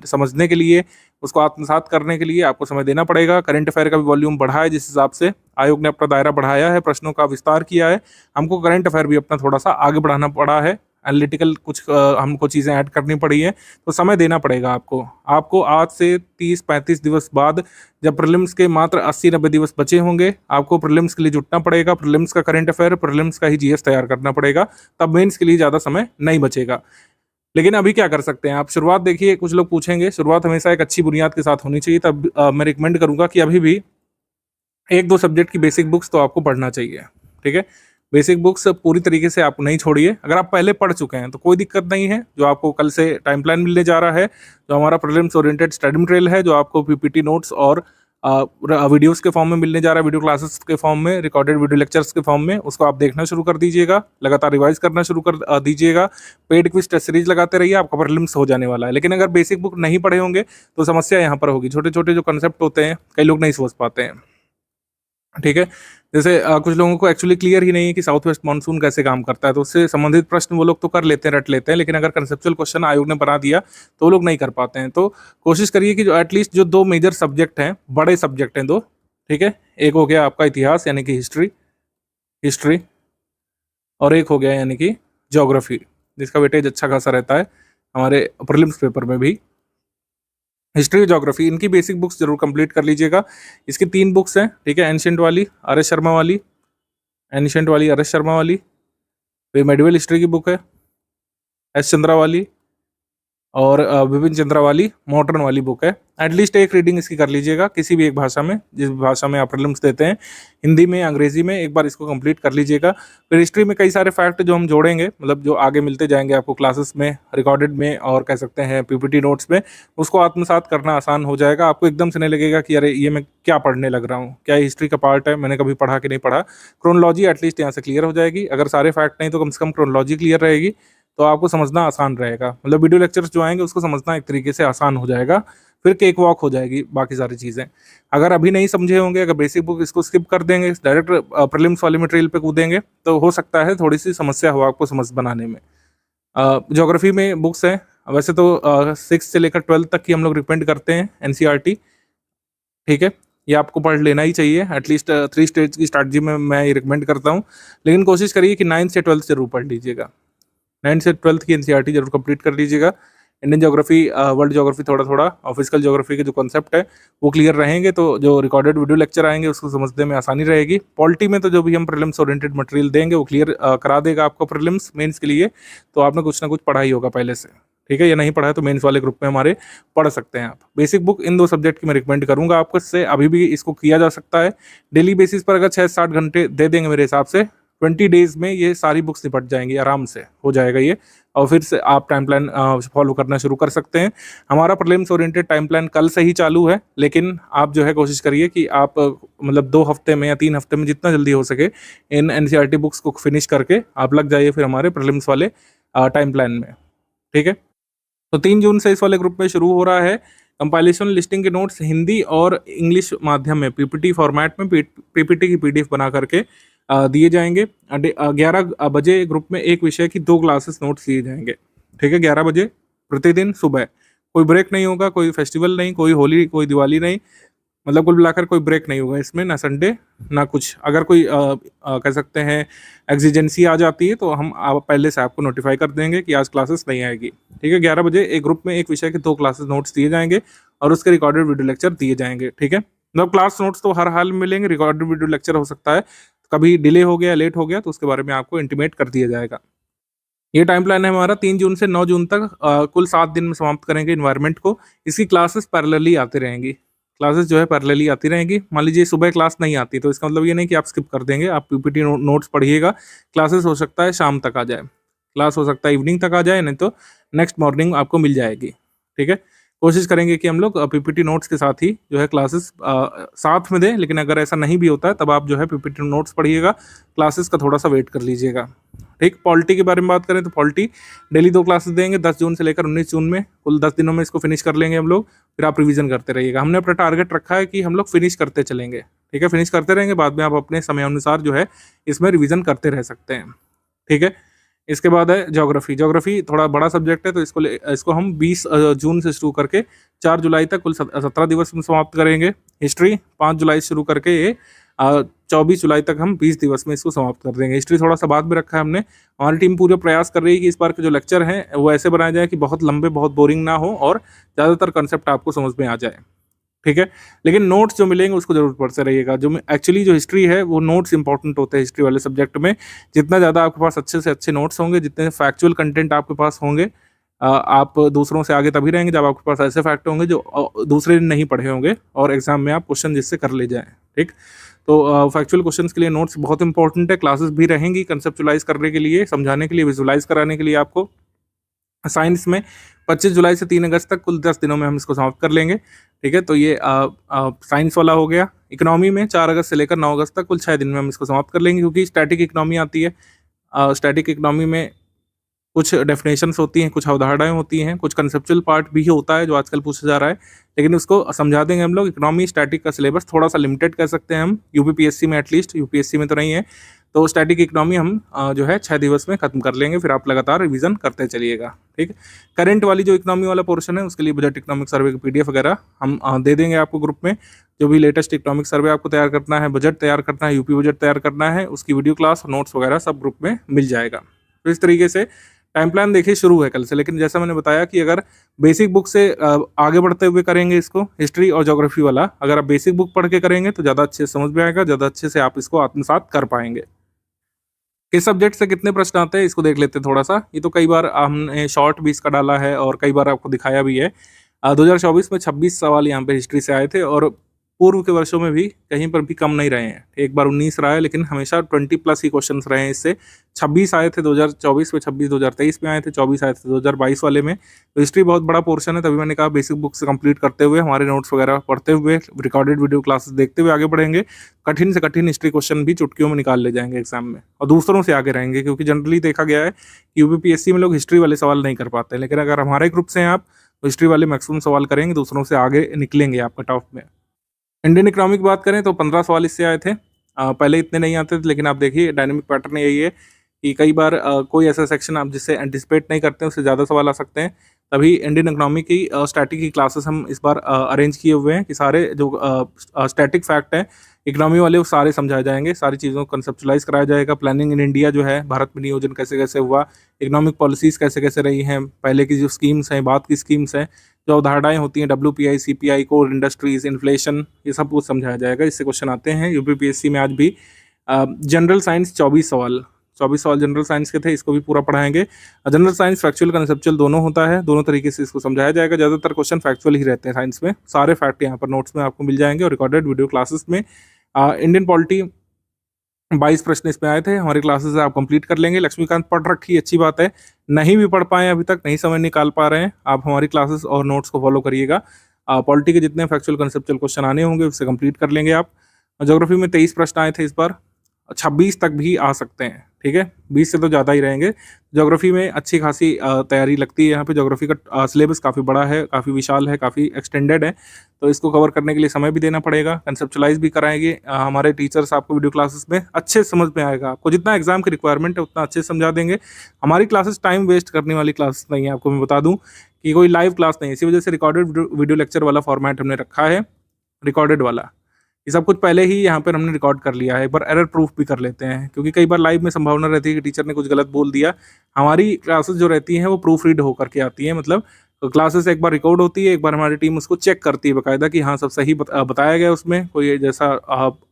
समझने के लिए, उसको आत्मसात करने के लिए आपको समय देना पड़ेगा। करंट अफेयर का भी वॉल्यूम बढ़ा है, जिस हिसाब से आयोग ने अपना दायरा बढ़ाया है, प्रश्नों का विस्तार किया है, हमको करंट अफेयर भी अपना थोड़ा सा आगे बढ़ाना पड़ा है। एनालिटिकल कुछ हमको चीज़ें ऐड करनी पड़ी है, तो समय देना पड़ेगा आपको आज से 30-35 दिवस बाद, जब प्रीलिम्स के मात्र 80-90 दिवस बचे होंगे, आपको प्रीलिम्स के लिए जुटना पड़ेगा। प्रीलिम्स का करंट अफेयर, प्रीलिम्स का ही जीएस तैयार करना पड़ेगा, तब मेंस के लिए ज़्यादा समय नहीं बचेगा। लेकिन अभी क्या कर सकते हैं आप? शुरुआत देखिए, कुछ लोग पूछेंगे, शुरुआत हमेशा एक अच्छी बुनियाद के साथ होनी चाहिए। तब मैं रिकमेंड करूंगा कि अभी भी 1-2 सब्जेक्ट की बेसिक बुक्स तो आपको पढ़ना चाहिए, ठीक है। बेसिक बुक्स पूरी तरीके से आप नहीं छोड़िए। अगर आप पहले पढ़ चुके हैं तो कोई दिक्कत नहीं है, जो आपको कल से टाइम प्लान मिलने जा रहा है, जो हमारा प्रीलिम्स ओरिएंटेड स्टडी मटेरियल है, जो आपको पीपीटी नोट्स और वीडियोस के फॉर्म में मिलने जा रहा है, वीडियो क्लासेस के फॉर्म में, रिकॉर्डेड वीडियो लेक्चर्स के फॉर्म में, उसको आप देखना शुरू कर दीजिएगा, लगातार रिवाइज करना शुरू कर दीजिएगा। पेड क्विज टेस्ट सीरीज लगाते रहिए, आपका प्रीलिम्स हो जाने वाला है। लेकिन अगर बेसिक बुक नहीं पढ़े होंगे तो समस्या यहाँ पर होगी। छोटे छोटे जो कंसेप्ट होते हैं कई लोग नहीं समझ पाते हैं, ठीक है। जैसे कुछ लोगों को एक्चुअली क्लियर ही नहीं है कि साउथ वेस्ट मानसून कैसे काम करता है, तो उससे संबंधित प्रश्न वो लोग तो कर लेते हैं, रट लेते हैं, लेकिन अगर कंसेप्चुअल क्वेश्चन आयोग ने बना दिया तो वो लोग नहीं कर पाते हैं। तो कोशिश करिए कि जो एटलीस्ट जो 2 मेजर सब्जेक्ट हैं, बड़े सब्जेक्ट हैं 2, ठीक है, एक हो गया आपका इतिहास यानी कि हिस्ट्री, और एक हो गया यानी कि ज्योग्राफी, जिसका वेटेज अच्छा खासा रहता है हमारे प्रीलिम्स पेपर में भी। हिस्ट्री, ज्योग्राफी, इनकी बेसिक बुक्स जरूर कंप्लीट कर लीजिएगा। इसकी 3 बुक्स हैं, ठीक है, एंशिएंट वाली आर एस शर्मा वाली, फिर मेडिवल हिस्ट्री की बुक है एस चंद्रा वाली, और विपिन चंद्रा वाली मॉडर्न वाली बुक है। एटलीस्ट एक रीडिंग इसकी कर लीजिएगा किसी भी एक भाषा में, जिस भाषा में आप प्रीलिम्स देते हैं, हिंदी में, अंग्रेजी में, एक बार इसको कंप्लीट कर लीजिएगा। फिर हिस्ट्री में कई सारे फैक्ट जो हम जोड़ेंगे, मतलब जो आगे मिलते जाएंगे आपको क्लासेस में, रिकॉर्डेड में और कह सकते हैं पीपीटी नोट्स में, उसको आत्मसात करना आसान हो जाएगा। आपको एकदम से नहीं लगेगा कि अरे ये मैं क्या पढ़ने लग रहा हूँ, क्या हिस्ट्री का पार्ट है, मैंने कभी पढ़ा कि नहीं पढ़ा। क्रोनोलॉजी एटलीस्ट यहाँ से क्लियर हो जाएगी। अगर सारे फैक्ट नहीं तो कम से कम क्रोनोलॉजी क्लियर रहेगी, तो आपको समझना आसान रहेगा। मतलब वीडियो लेक्चर्स जो आएंगे उसको समझना एक तरीके से आसान हो जाएगा। फिर केक वॉक हो जाएगी बाकी सारी चीज़ें। अगर अभी नहीं समझे होंगे, अगर बेसिक बुक इसको स्किप कर देंगे, डायरेक्ट प्रीलिम्स वाले मटेरियल पे कूदेंगे, तो हो सकता है थोड़ी सी समस्या हो आपको समझ बनाने में। ज्योग्राफी में बुक्स हैं, वैसे तो 6 से लेकर 12 तक की हम लोग रिकमेंड करते हैं एनसीईआरटी, ठीक है। ये आपको पढ़ लेना ही चाहिए, एटलीस्ट 3 स्टेज की स्ट्रैटेजी में मैं ये रिकमेंड करता हूँ। लेकिन कोशिश करिए कि 9 से 12 जरूर पढ़ लीजिएगा। 9 से 12 की एनसीईआरटी जरूर कंप्लीट कर लीजिएगा। इंडियन ज्योग्राफी, वर्ल्ड ज्योग्राफी थोड़ा थोड़ा, और फिजिकल ज्योग्राफी के जो कॉन्सेप्ट है वो क्लियर रहेंगे, तो जो रिकॉर्डेड वीडियो लेक्चर आएंगे उसको समझने में आसानी रहेगी। पॉलिटी में तो जो भी हम प्रीलिम्स ओरिएंटेड मटेरियल देंगे वो क्लियर करा देगा आपको प्रीलिम्स मेंस के लिए। तो आपने कुछ ना कुछ पढ़ा ही होगा पहले से, ठीक है। या नहीं पढ़ा है तो मेंस वाले ग्रुप में हमारे पढ़ सकते हैं आप। बेसिक बुक इन 2 सब्जेक्ट की मैं रिकमेंड करूंगा आपको, इससे अभी भी इसको किया जा सकता है। डेली बेसिस पर अगर 6-7 घंटे दे देंगे मेरे हिसाब से 20 डेज में ये सारी बुक्स निपट जाएंगी, आराम से हो जाएगा ये। और फिर से आप टाइम प्लान फॉलो करना शुरू कर सकते हैं। हमारा प्रीलिम्स ओरिएंटेड टाइम प्लान कल से ही चालू है, लेकिन आप जो है कोशिश करिए कि आप मतलब 2 हफ्ते में या 3 हफ्ते में जितना जल्दी हो सके इन एनसीईआरटी बुक्स को फिनिश करके आप लग जाइए फिर हमारे प्रीलिम्स वाले टाइम प्लान में, ठीक है। तो 3 जून से इस वाले ग्रुप में शुरू हो रहा है। कंपाइलेशन लिस्टिंग के नोट्स हिंदी और इंग्लिश माध्यम में पीपीटी फॉर्मेट में पीपीटी की पीडीएफ बना करके दिए जाएंगे। 11 बजे ग्रुप में एक विषय की 2 क्लासेस नोट्स दिए जाएंगे, ठीक है। 11 बजे प्रतिदिन सुबह, कोई ब्रेक नहीं होगा, कोई फेस्टिवल नहीं, कोई होली, कोई दिवाली नहीं, मतलब कुल मिलाकर कोई ब्रेक नहीं होगा इसमें, ना संडे ना कुछ। अगर कोई कह सकते हैं एग्जिजेंसी आ जाती है तो हम पहले से आपको नोटिफाई कर देंगे कि आज क्लासेस नहीं आएगी, ठीक है। 11 बजे एक ग्रुप में एक विषय के 2 क्लासेस नोट्स दिए जाएंगे और उसके रिकॉर्डेड वीडियो लेक्चर दिए जाएंगे, ठीक है। मतलब क्लास नोट्स तो हर हाल में मिलेंगे, रिकॉर्डेड वीडियो लेक्चर हो सकता है कभी डिले हो गया, लेट हो गया, तो उसके बारे में आपको इंटीमेट कर दिया जाएगा। ये टाइम प्लान है हमारा। 3 जून से 9 जून तक कुल 7 दिन में समाप्त करेंगे इन्वायरमेंट को। इसकी क्लासेस पैरेलली आती रहेंगी, क्लासेस जो है पैरेलली आती रहेंगी। मान लीजिए सुबह क्लास नहीं आती तो इसका मतलब ये नहीं कि आप स्किप कर देंगे, आप पीपीटी नोट्स पढ़िएगा। क्लासेस हो सकता है शाम तक आ जाए, क्लास हो सकता है इवनिंग तक आ जाए, नहीं तो नेक्स्ट मॉर्निंग आपको मिल जाएगी, ठीक है। कोशिश करेंगे कि हम लोग पीपीटी नोट्स के साथ ही जो है क्लासेस साथ में दें, लेकिन अगर ऐसा नहीं भी होता है तब आप जो है पीपीटी नोट्स पढ़िएगा, क्लासेस का थोड़ा सा वेट कर लीजिएगा, ठीक। पॉलिटी के बारे में बात करें तो पॉलिटी डेली 2 क्लासेस देंगे, 10 जून से लेकर 19 जून में, कुल 10 दिनों में इसको फिनिश कर लेंगे हम लोग। फिर आप रिवीजन करते रहिएगा। हमने अपना टारगेट रखा है कि हम लोग फिनिश करते चलेंगे, ठीक है। फिनिश करते रहेंगे, बाद में आप अपने समय अनुसार जो है इसमें रिवीजन करते रह सकते हैं, ठीक है। इसके बाद है ज्योग्राफी। ज्योग्राफी थोड़ा बड़ा सब्जेक्ट है, तो इसको हम 20 जून से शुरू करके 4 जुलाई तक कुल 17 दिवस में समाप्त करेंगे। हिस्ट्री 5 जुलाई से शुरू करके ये 24 जुलाई तक हम 20 दिवस में इसको समाप्त कर देंगे। हिस्ट्री थोड़ा सा बाद में रखा है हमने। हमारी टीम पूरे प्रयास कर रही है कि इस बार के जो लेक्चर हैं वो ऐसे बनाए जाए कि बहुत लंबे, बहुत बोरिंग ना हो और ज़्यादातर कंसेप्ट आपको समझ में आ जाए, ठीक है। लेकिन नोट्स जो मिलेंगे उसको जरूर पढ़ते रहिएगा। जो एक्चुअली जो हिस्ट्री है वो नोट्स इंपॉर्टेंट होते हैं हिस्ट्री वाले सब्जेक्ट में। जितना ज़्यादा आपके पास अच्छे से अच्छे नोट्स होंगे, जितने फैक्चुअल कंटेंट आपके पास होंगे, आप दूसरों से आगे तभी रहेंगे जब आपके पास ऐसे फैक्ट होंगे जो दूसरे ने नहीं पढ़े होंगे और एग्जाम में आप क्वेश्चन जिससे कर ले जाएँ, ठीक। तो फैक्चुअल क्वेश्चंस के लिए नोट्स बहुत इंपॉर्टेंट है। क्लासेस भी रहेंगी कंसेप्चुलाइज करने के लिए, समझाने के लिए, विजुलाइज कराने के लिए आपको। साइंस में 25 जुलाई से 3 अगस्त तक कुल 10 दिनों में हम इसको समाप्त कर लेंगे, ठीक है। तो ये साइंस वाला हो गया। इकोनॉमी में 4 अगस्त से लेकर 9 अगस्त तक कुल 6 दिन में हम इसको समाप्त कर लेंगे, क्योंकि स्टैटिक इकोनॉमी आती है। स्टैटिक इकोनॉमी में कुछ डेफिनेशंस होती हैं, कुछ अवधारणाएं होती हैं, कुछ कंसेप्चुअल पार्ट भी होता है जो आजकल पूछा जा रहा है, लेकिन उसको समझा देंगे हम लोग। इकोनॉमी स्टैटिक का सिलेबस थोड़ा सा लिमिटेड कह सकते हैं हम, यूपीपीएससी में एटलीस्ट, यूपीएससी में तो नहीं है। तो स्टैटिक इकोनॉमी हम जो है 6 दिवस में खत्म कर लेंगे, फिर आप लगातार रिवीजन करते चलिएगा, ठीक। करंट वाली जो इकोनॉमी वाला पोर्शन है उसके लिए बजट इकोनॉमिक सर्वे की पीडीएफ वगैरह हम दे देंगे आपको ग्रुप में। जो भी लेटेस्ट इकोनॉमिक सर्वे आपको तैयार करना है, बजट तैयार करना है, यूपी बजट तैयार करना है, उसकी वीडियो क्लास, नोट्स वगैरह सब ग्रुप में मिल जाएगा। तो इस तरीके से टाइम प्लान देखिए शुरू है कल से। लेकिन जैसा मैंने बताया कि अगर बेसिक बुक से आगे बढ़ते हुए करेंगे इसको, हिस्ट्री और ज्योग्राफी वाला, अगर आप बेसिक बुक पढ़ के करेंगे तो ज़्यादा अच्छे से समझ में आएगा, ज़्यादा अच्छे से आप इसको आत्मसात कर पाएंगे। किस सब्जेक्ट से कितने प्रश्न आते हैं इसको देख लेते हैं थोड़ा सा। ये तो कई बार हमने शॉर्ट भी इसका डाला है और कई बार आपको दिखाया भी है। 2024 में 26 सवाल यहाँ पे हिस्ट्री से आए थे और पूर्व के वर्षों में भी कहीं पर भी कम नहीं रहे हैं। एक बार 19 रहा है, लेकिन हमेशा 20 प्लस ही क्वेश्चंस रहे हैं इससे। 26 आए थे 2024 में, 26 2023 में आए थे, 24 आए थे 2022 वाले में। तो हिस्ट्री बहुत बड़ा पोर्शन है, तभी मैंने कहा बेसिक बुक से कंप्लीट करते हुए, हमारे नोट्स वगैरह पढ़ते हुए, रिकॉर्डेड वीडियो क्लासेस देखते हुए आगे बढ़ेंगे। कठिन से कठिन हिस्ट्री क्वेश्चन भी चुटकियों में निकाल ले जाएंगे एग्जाम में और दूसरों से आगे रहेंगे, क्योंकि जनरली देखा गया है कि यूपीपीएससी में लोग हिस्ट्री वाले सवाल नहीं कर पाते, लेकिन अगर हमारे ग्रुप से हैं आप तो हिस्ट्री वाले मैक्सिमम सवाल करेंगे, दूसरों से आगे निकलेंगे आप कट ऑफ में। इंडियन इकोनॉमी की बात करें तो 15 सवाल इससे आए थे। पहले इतने नहीं आते थे, लेकिन आप देखिए डायनामिक पैटर्न यही है कि कई बार कोई ऐसा सेक्शन आप जिससे एंटिसिपेट नहीं करते हैं उससे ज़्यादा सवाल आ सकते हैं। तभी इंडियन इकोनॉमी की स्टैटिक की क्लासेस हम इस बार अरेंज किए हुए हैं कि सारे जो स्टैटिक फैक्ट हैं इकोनॉमी वाले वो सारे समझाए जाएंगे, सारी चीज़ों को कंसेप्चुलाइज कराया जाएगा। प्लानिंग इन इंडिया जो है, भारत में नियोजन कैसे कैसे हुआ, इकोनॉमिक पॉलिसीज़ कैसे कैसे रही हैं, पहले की जो स्कीम्स हैं, बाद की स्कीम्स हैं, जो अवधारणाएं होती हैं, WPI, CPI, core industries, inflation, ये सब कुछ समझाया जाएगा। इससे क्वेश्चन आते हैं यूपीपीएससी में आज भी। जनरल साइंस 24 सवाल जनरल साइंस के थे, इसको भी पूरा पढ़ाएंगे। जनरल साइंस फैक्चुअल कंसेप्चुअल दोनों होता है, दोनों तरीके से इसको समझाया जाएगा। ज़्यादातर क्वेश्चन फैक्चुअल ही रहते हैं साइंस में, सारे फैक्ट यहाँ पर नोट्स में आपको मिल जाएंगे और रिकॉर्डेड वीडियो क्लासेस में। इंडियन पॉलिटी 22 प्रश्न इसमें आए थे, हमारी क्लासेस आप कंप्लीट कर लेंगे। लक्ष्मीकांत पढ़ रखी, अच्छी बात है। नहीं भी पढ़ पाए अभी तक, नहीं समय निकाल पा रहे हैं, आप हमारी क्लासेस और नोट्स को फॉलो करिएगा। पॉलिटी के जितने फैक्चुअल कंसेप्चुअल क्वेश्चन आने होंगे उससे कंप्लीट कर लेंगे आप। ज्योग्राफी में 23 प्रश्न आए थे इस बार, 26 तक भी आ सकते हैं, ठीक है, 20 से तो ज़्यादा ही रहेंगे। ज्योग्राफी में अच्छी खासी तैयारी लगती है यहाँ पे। ज्योग्राफी का सिलेबस काफ़ी बड़ा है, काफ़ी विशाल है, काफ़ी एक्सटेंडेड है, तो इसको कवर करने के लिए समय भी देना पड़ेगा। कंसेप्चुलाइज भी कराएंगे हमारे टीचर्स आपको वीडियो क्लासेस में, अच्छे समझ में आएगा आपको। जितना एग्जाम की रिक्वायरमेंट है उतना अच्छे से समझा देंगे। हमारी क्लासेस टाइम वेस्ट करने वाली क्लासेस नहीं है, आपको मैं बता दूँ कि कोई लाइव क्लास नहीं है, इसी वजह से रिकॉर्डेड वीडियो लेक्चर वाला फॉर्मेट हमने रखा है, रिकॉर्डेड वाला। ये सब कुछ पहले ही यहाँ पर हमने रिकॉर्ड कर लिया है, एक बार एरर प्रूफ भी कर लेते हैं, क्योंकि कई बार लाइव में संभावना रहती है कि टीचर ने कुछ गलत बोल दिया। हमारी क्लासेस जो रहती हैं वो प्रूफ रीड होकर के आती हैं, मतलब क्लासेस एक बार रिकॉर्ड होती है, एक बार हमारी टीम उसको चेक करती है बाकायदा कि हाँ सब सही बताया गया, उसमें कोई जैसा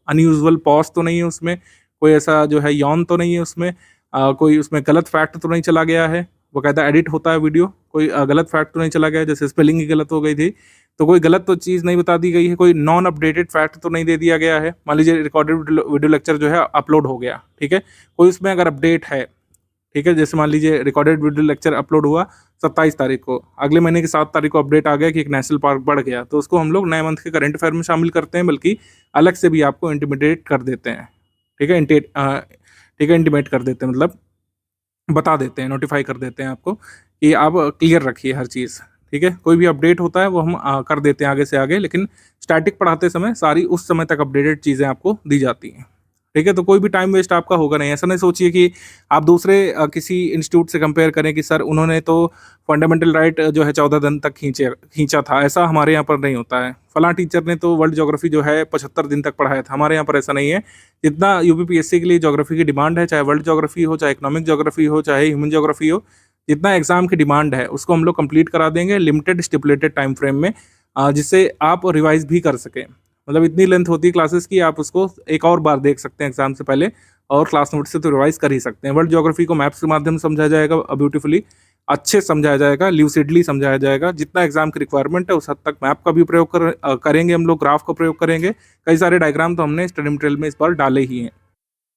अनयूजुअल पॉज तो नहीं है, उसमें कोई ऐसा जो है यौन तो नहीं है, उसमें कोई उसमें गलत फैक्ट तो नहीं चला गया है। बाकायदा एडिट होता है वीडियो, कोई गलत फैक्ट तो नहीं चला गया, जैसे स्पेलिंग ही गलत हो गई थी तो कोई गलत तो चीज़ नहीं बता दी गई है, कोई नॉन अपडेटेड फैक्ट तो नहीं दे दिया गया है। मान लीजिए रिकॉर्डेड वीडियो लेक्चर जो है अपलोड हो गया, ठीक है, कोई उसमें अगर अपडेट है, ठीक है, जैसे मान लीजिए रिकॉर्डेड वीडियो लेक्चर अपलोड हुआ 27 तारीख को, अगले महीने की 7 तारीख को अपडेट आ गया कि एक नेशनल पार्क बढ़ गया, तो उसको हम लोग नए मंथ के करंट अफेयर में शामिल करते हैं, बल्कि अलग से भी आपको इंटीमेट कर देते हैं, ठीक है, इंटीमेट कर देते हैं, मतलब बता देते हैं, नोटिफाई कर देते हैं आपको कि आप क्लियर रखिए हर चीज़, ठीक है। कोई भी अपडेट होता है वो हम कर देते हैं आगे से आगे, लेकिन स्टैटिक पढ़ाते समय सारी उस समय तक अपडेटेड चीज़ें आपको दी जाती हैं, ठीक है। तो कोई भी टाइम वेस्ट आपका होगा नहीं। ऐसा नहीं सोचिए कि आप दूसरे किसी इंस्टीट्यूट से कंपेयर करें कि सर उन्होंने तो फंडामेंटल राइट जो है 14 दिन तक खींचा था, ऐसा हमारे यहाँ पर नहीं होता है। फलां टीचर ने तो वर्ल्ड ज्योग्राफी जो है 75 दिन तक पढ़ाया था, हमारे यहाँ पर ऐसा नहीं है। जितना यूपीपीएससी के लिए ज्योग्राफी की डिमांड है, चाहे वर्ल्ड ज्योग्राफी हो, चाहे इकोनॉमिक ज्योग्राफी हो, चाहे ह्यूमन ज्योग्राफी हो, जितना एग्जाम की डिमांड है उसको हम लोग कंप्लीट करा देंगे लिमिटेड स्टिपुलेटेड टाइम फ्रेम में, जिससे आप रिवाइज भी कर सकें। मतलब इतनी लेंथ होती है क्लासेस की, आप उसको एक और बार देख सकते हैं एग्जाम से पहले, और क्लास नोट से तो रिवाइज कर ही सकते हैं। वर्ल्ड ज्योग्राफी को मैप्स के माध्यम से समझाया जाएगा, ब्यूटीफुली अच्छे समझाया जाएगा, ल्यूसिडली समझाया जाएगा। जितना एग्जाम की रिक्वायरमेंट है उस हद तक मैप का भी प्रयोग करेंगे हम लोग, ग्राफ का प्रयोग करेंगे। कई सारे डायग्राम तो हमने स्टडी मटेरियल में इस बार डाले ही हैं।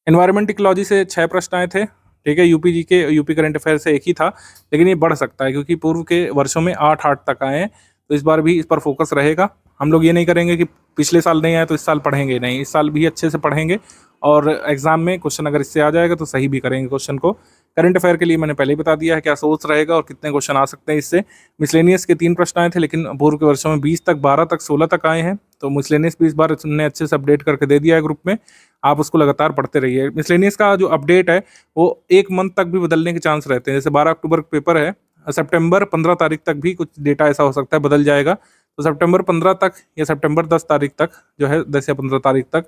एनवायरमेंट इकोलॉजी से 6 प्रश्न आए थे, ठीक है। यूपी करंट अफेयर से एक ही था, लेकिन ये बढ़ सकता है क्योंकि पूर्व के वर्षों में 8 तक आए हैं, तो इस बार भी इस पर फोकस रहेगा। हम लोग ये नहीं करेंगे कि पिछले साल नहीं आए तो इस साल पढ़ेंगे नहीं, इस साल भी अच्छे से पढ़ेंगे और एग्जाम में क्वेश्चन अगर इससे आ जाएगा तो सही भी करेंगे क्वेश्चन को। करंट अफेयर के लिए मैंने पहले ही बता दिया है क्या सोर्स रहेगा और कितने क्वेश्चन आ सकते हैं इससे। मिसलेनियस के 3 प्रश्न आए थे, लेकिन पूर्व के वर्षों में 20 तक, 12 तक, 16 तक आए हैं, तो मिसलेनियस भी इस बार हमने अच्छे से अपडेट करके दे दिया है ग्रुप में। आप उसको लगातार पढ़ते रहिए। मिसलेनियस का जो अपडेट है वो 1 मंथ तक भी बदलने के चांस रहते हैं। जैसे 12 अक्टूबर का पेपर है, सितंबर 15 तारीख तक भी कुछ डेटा ऐसा हो सकता है बदल जाएगा, तो सितंबर 15 तक या सितंबर 10 तारीख तक जो है, 10 या 15 तारीख तक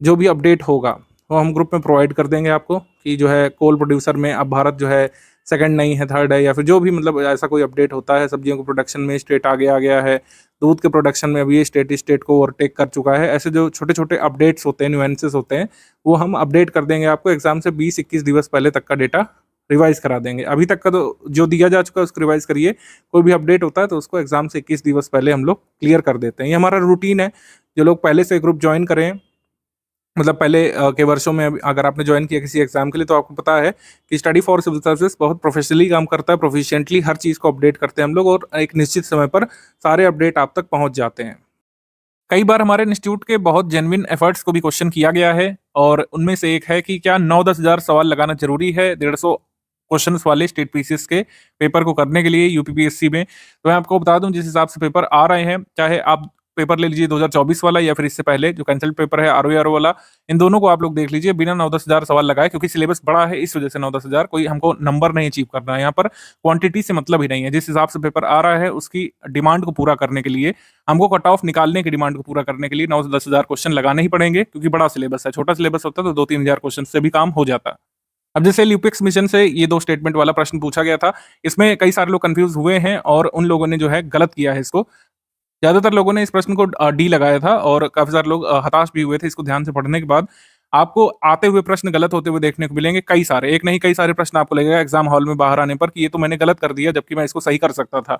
जो भी अपडेट होगा वो हम ग्रुप में प्रोवाइड कर देंगे आपको कि जो है कोल प्रोड्यूसर में अब भारत जो है सेकंड नहीं है, थर्ड है, या फिर जो भी मतलब ऐसा कोई अपडेट होता है। सब्जियों के प्रोडक्शन में स्टेट आगे आ गया है, दूध के प्रोडक्शन में अभी ये स्टेट को ओवरटेक कर चुका है। ऐसे जो छोटे छोटे अपडेट्स होते हैं, न्यूएंसेस होते हैं, वो हम अपडेट कर देंगे आपको। एग्जाम से 20-21 दिवस पहले तक का डेटा रिवाइज करा देंगे। अभी तक का तो जो दिया जा चुका है उसको रिवाइज करिए। कोई भी अपडेट होता है तो उसको एग्जाम से 21 दिवस पहले हम लोग क्लियर कर देते हैं। ये हमारा रूटीन है। जो लोग पहले से ग्रुप ज्वाइन करें, मतलब पहले के वर्षों में अगर आपने ज्वाइन किया किसी एग्जाम के लिए, तो आपको पता है कि स्टडी फॉर सिविल सर्विसेज बहुत प्रोफेशनली काम करता है, प्रोफिशिएंटली हर चीज़ को अपडेट करते हैं हम लोग, और एक निश्चित समय पर सारे अपडेट आप तक पहुंच जाते हैं। कई बार हमारे इंस्टीट्यूट के बहुत जेन्युइन एफर्ट्स को भी क्वेश्चन किया गया है, और उनमें से एक है कि क्या 9-10 हज़ार सवाल लगाना जरूरी है 150 क्वेश्चंस वाले स्टेट पीसीएस के पेपर को करने के लिए यूपीपीएससी में। तो मैं आपको बता दूं, जिस हिसाब से पेपर आ रहे हैं, चाहे आप पेपर ले लीजिए 2024 वाला या फिर इससे पहले जो कैंसिल्ड पेपर है आरओ वाला, इन दोनों को आप लोग देख लीजिए बिना 9-10 हज़ार सवाल लगाए, क्योंकि सिलेबस बड़ा है इस वजह से 9-10 हज़ार। कोई हमको नंबर नहीं अचीव करना है यहाँ पर, क्वांटिटी से मतलब ही नहीं है। जिस हिसाब से पेपर आ रहा है उसकी डिमांड को पूरा करने के लिए, हमको कट ऑफ निकालने की डिमांड को पूरा करने के लिए 9-10 हज़ार क्वेश्चन लगाने ही पड़ेंगे, क्योंकि बड़ा सिलेबस है। छोटा सिलेबस होता तो 2-3 हज़ार क्वेश्चन से भी काम हो जाता। अब जैसे ल्यूपिक्स मिशन से ये 2 स्टेटमेंट वाला प्रश्न पूछा गया था, इसमें कई सारे लोग कंफ्यूज हुए हैं और उन लोगों ने जो है गलत किया है इसको। ज्यादातर लोगों ने इस प्रश्न को डी लगाया था, और काफी सारे लोग हताश भी हुए थे इसको ध्यान से पढ़ने के बाद। आपको आते हुए प्रश्न गलत होते हुए देखने को मिलेंगे, कई सारे, एक नहीं कई सारे प्रश्न आपको लगेगा एग्जाम हॉल में बाहर आने पर कि ये तो मैंने गलत कर दिया, जबकि मैं इसको सही कर सकता था।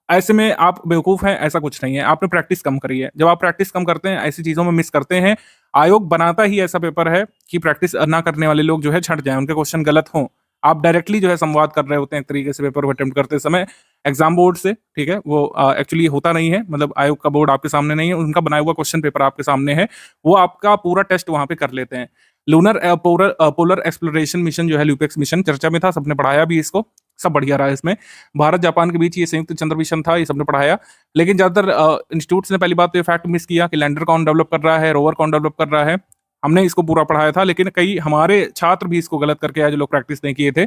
ऐसे में आप बेवकूफ हैं, ऐसा कुछ नहीं है। आपने प्रैक्टिस कम करी है। जब आप प्रैक्टिस कम करते हैं, ऐसी चीजों में मिस करते हैं, आयोग बनाता ही ऐसा पेपर है कि प्रैक्टिस ना करने वाले लोग जो है छट जाएं, उनके क्वेश्चन गलत हों। आप डायरेक्टली जो है संवाद कर रहे होते हैं एक तरीके से पेपर को अटेम्प्ट करते समय एग्जाम बोर्ड से, ठीक है। वो एक्चुअली होता नहीं है, मतलब आयोग का बोर्ड आपके सामने नहीं है, उनका बनाया हुआ क्वेश्चन पेपर आपके सामने है, वो आपका पूरा टेस्ट वहां पे कर लेते हैं। लूनर पोलर एक्सप्लोरेशन मिशन जो है ल्यूपेक्स मिशन चर्चा में था, सबने पढ़ाया भी इसको, सब बढ़िया रहा इसमें। भारत जापान के बीच ये संयुक्त चंद्र मिशन था, ये सबने पढ़ाया। लेकिन ज्यादातर इंस्टीट्यूट्स ने पहली बात तो ये फैक्ट मिस किया कि लैंडर कौन डेवलप कर रहा है, रोवर कौन डेवलप कर रहा है। हमने इसको पूरा पढ़ाया था, लेकिन कई हमारे छात्र भी इसको गलत करके आए जो लोग प्रैक्टिस नहीं किए थे।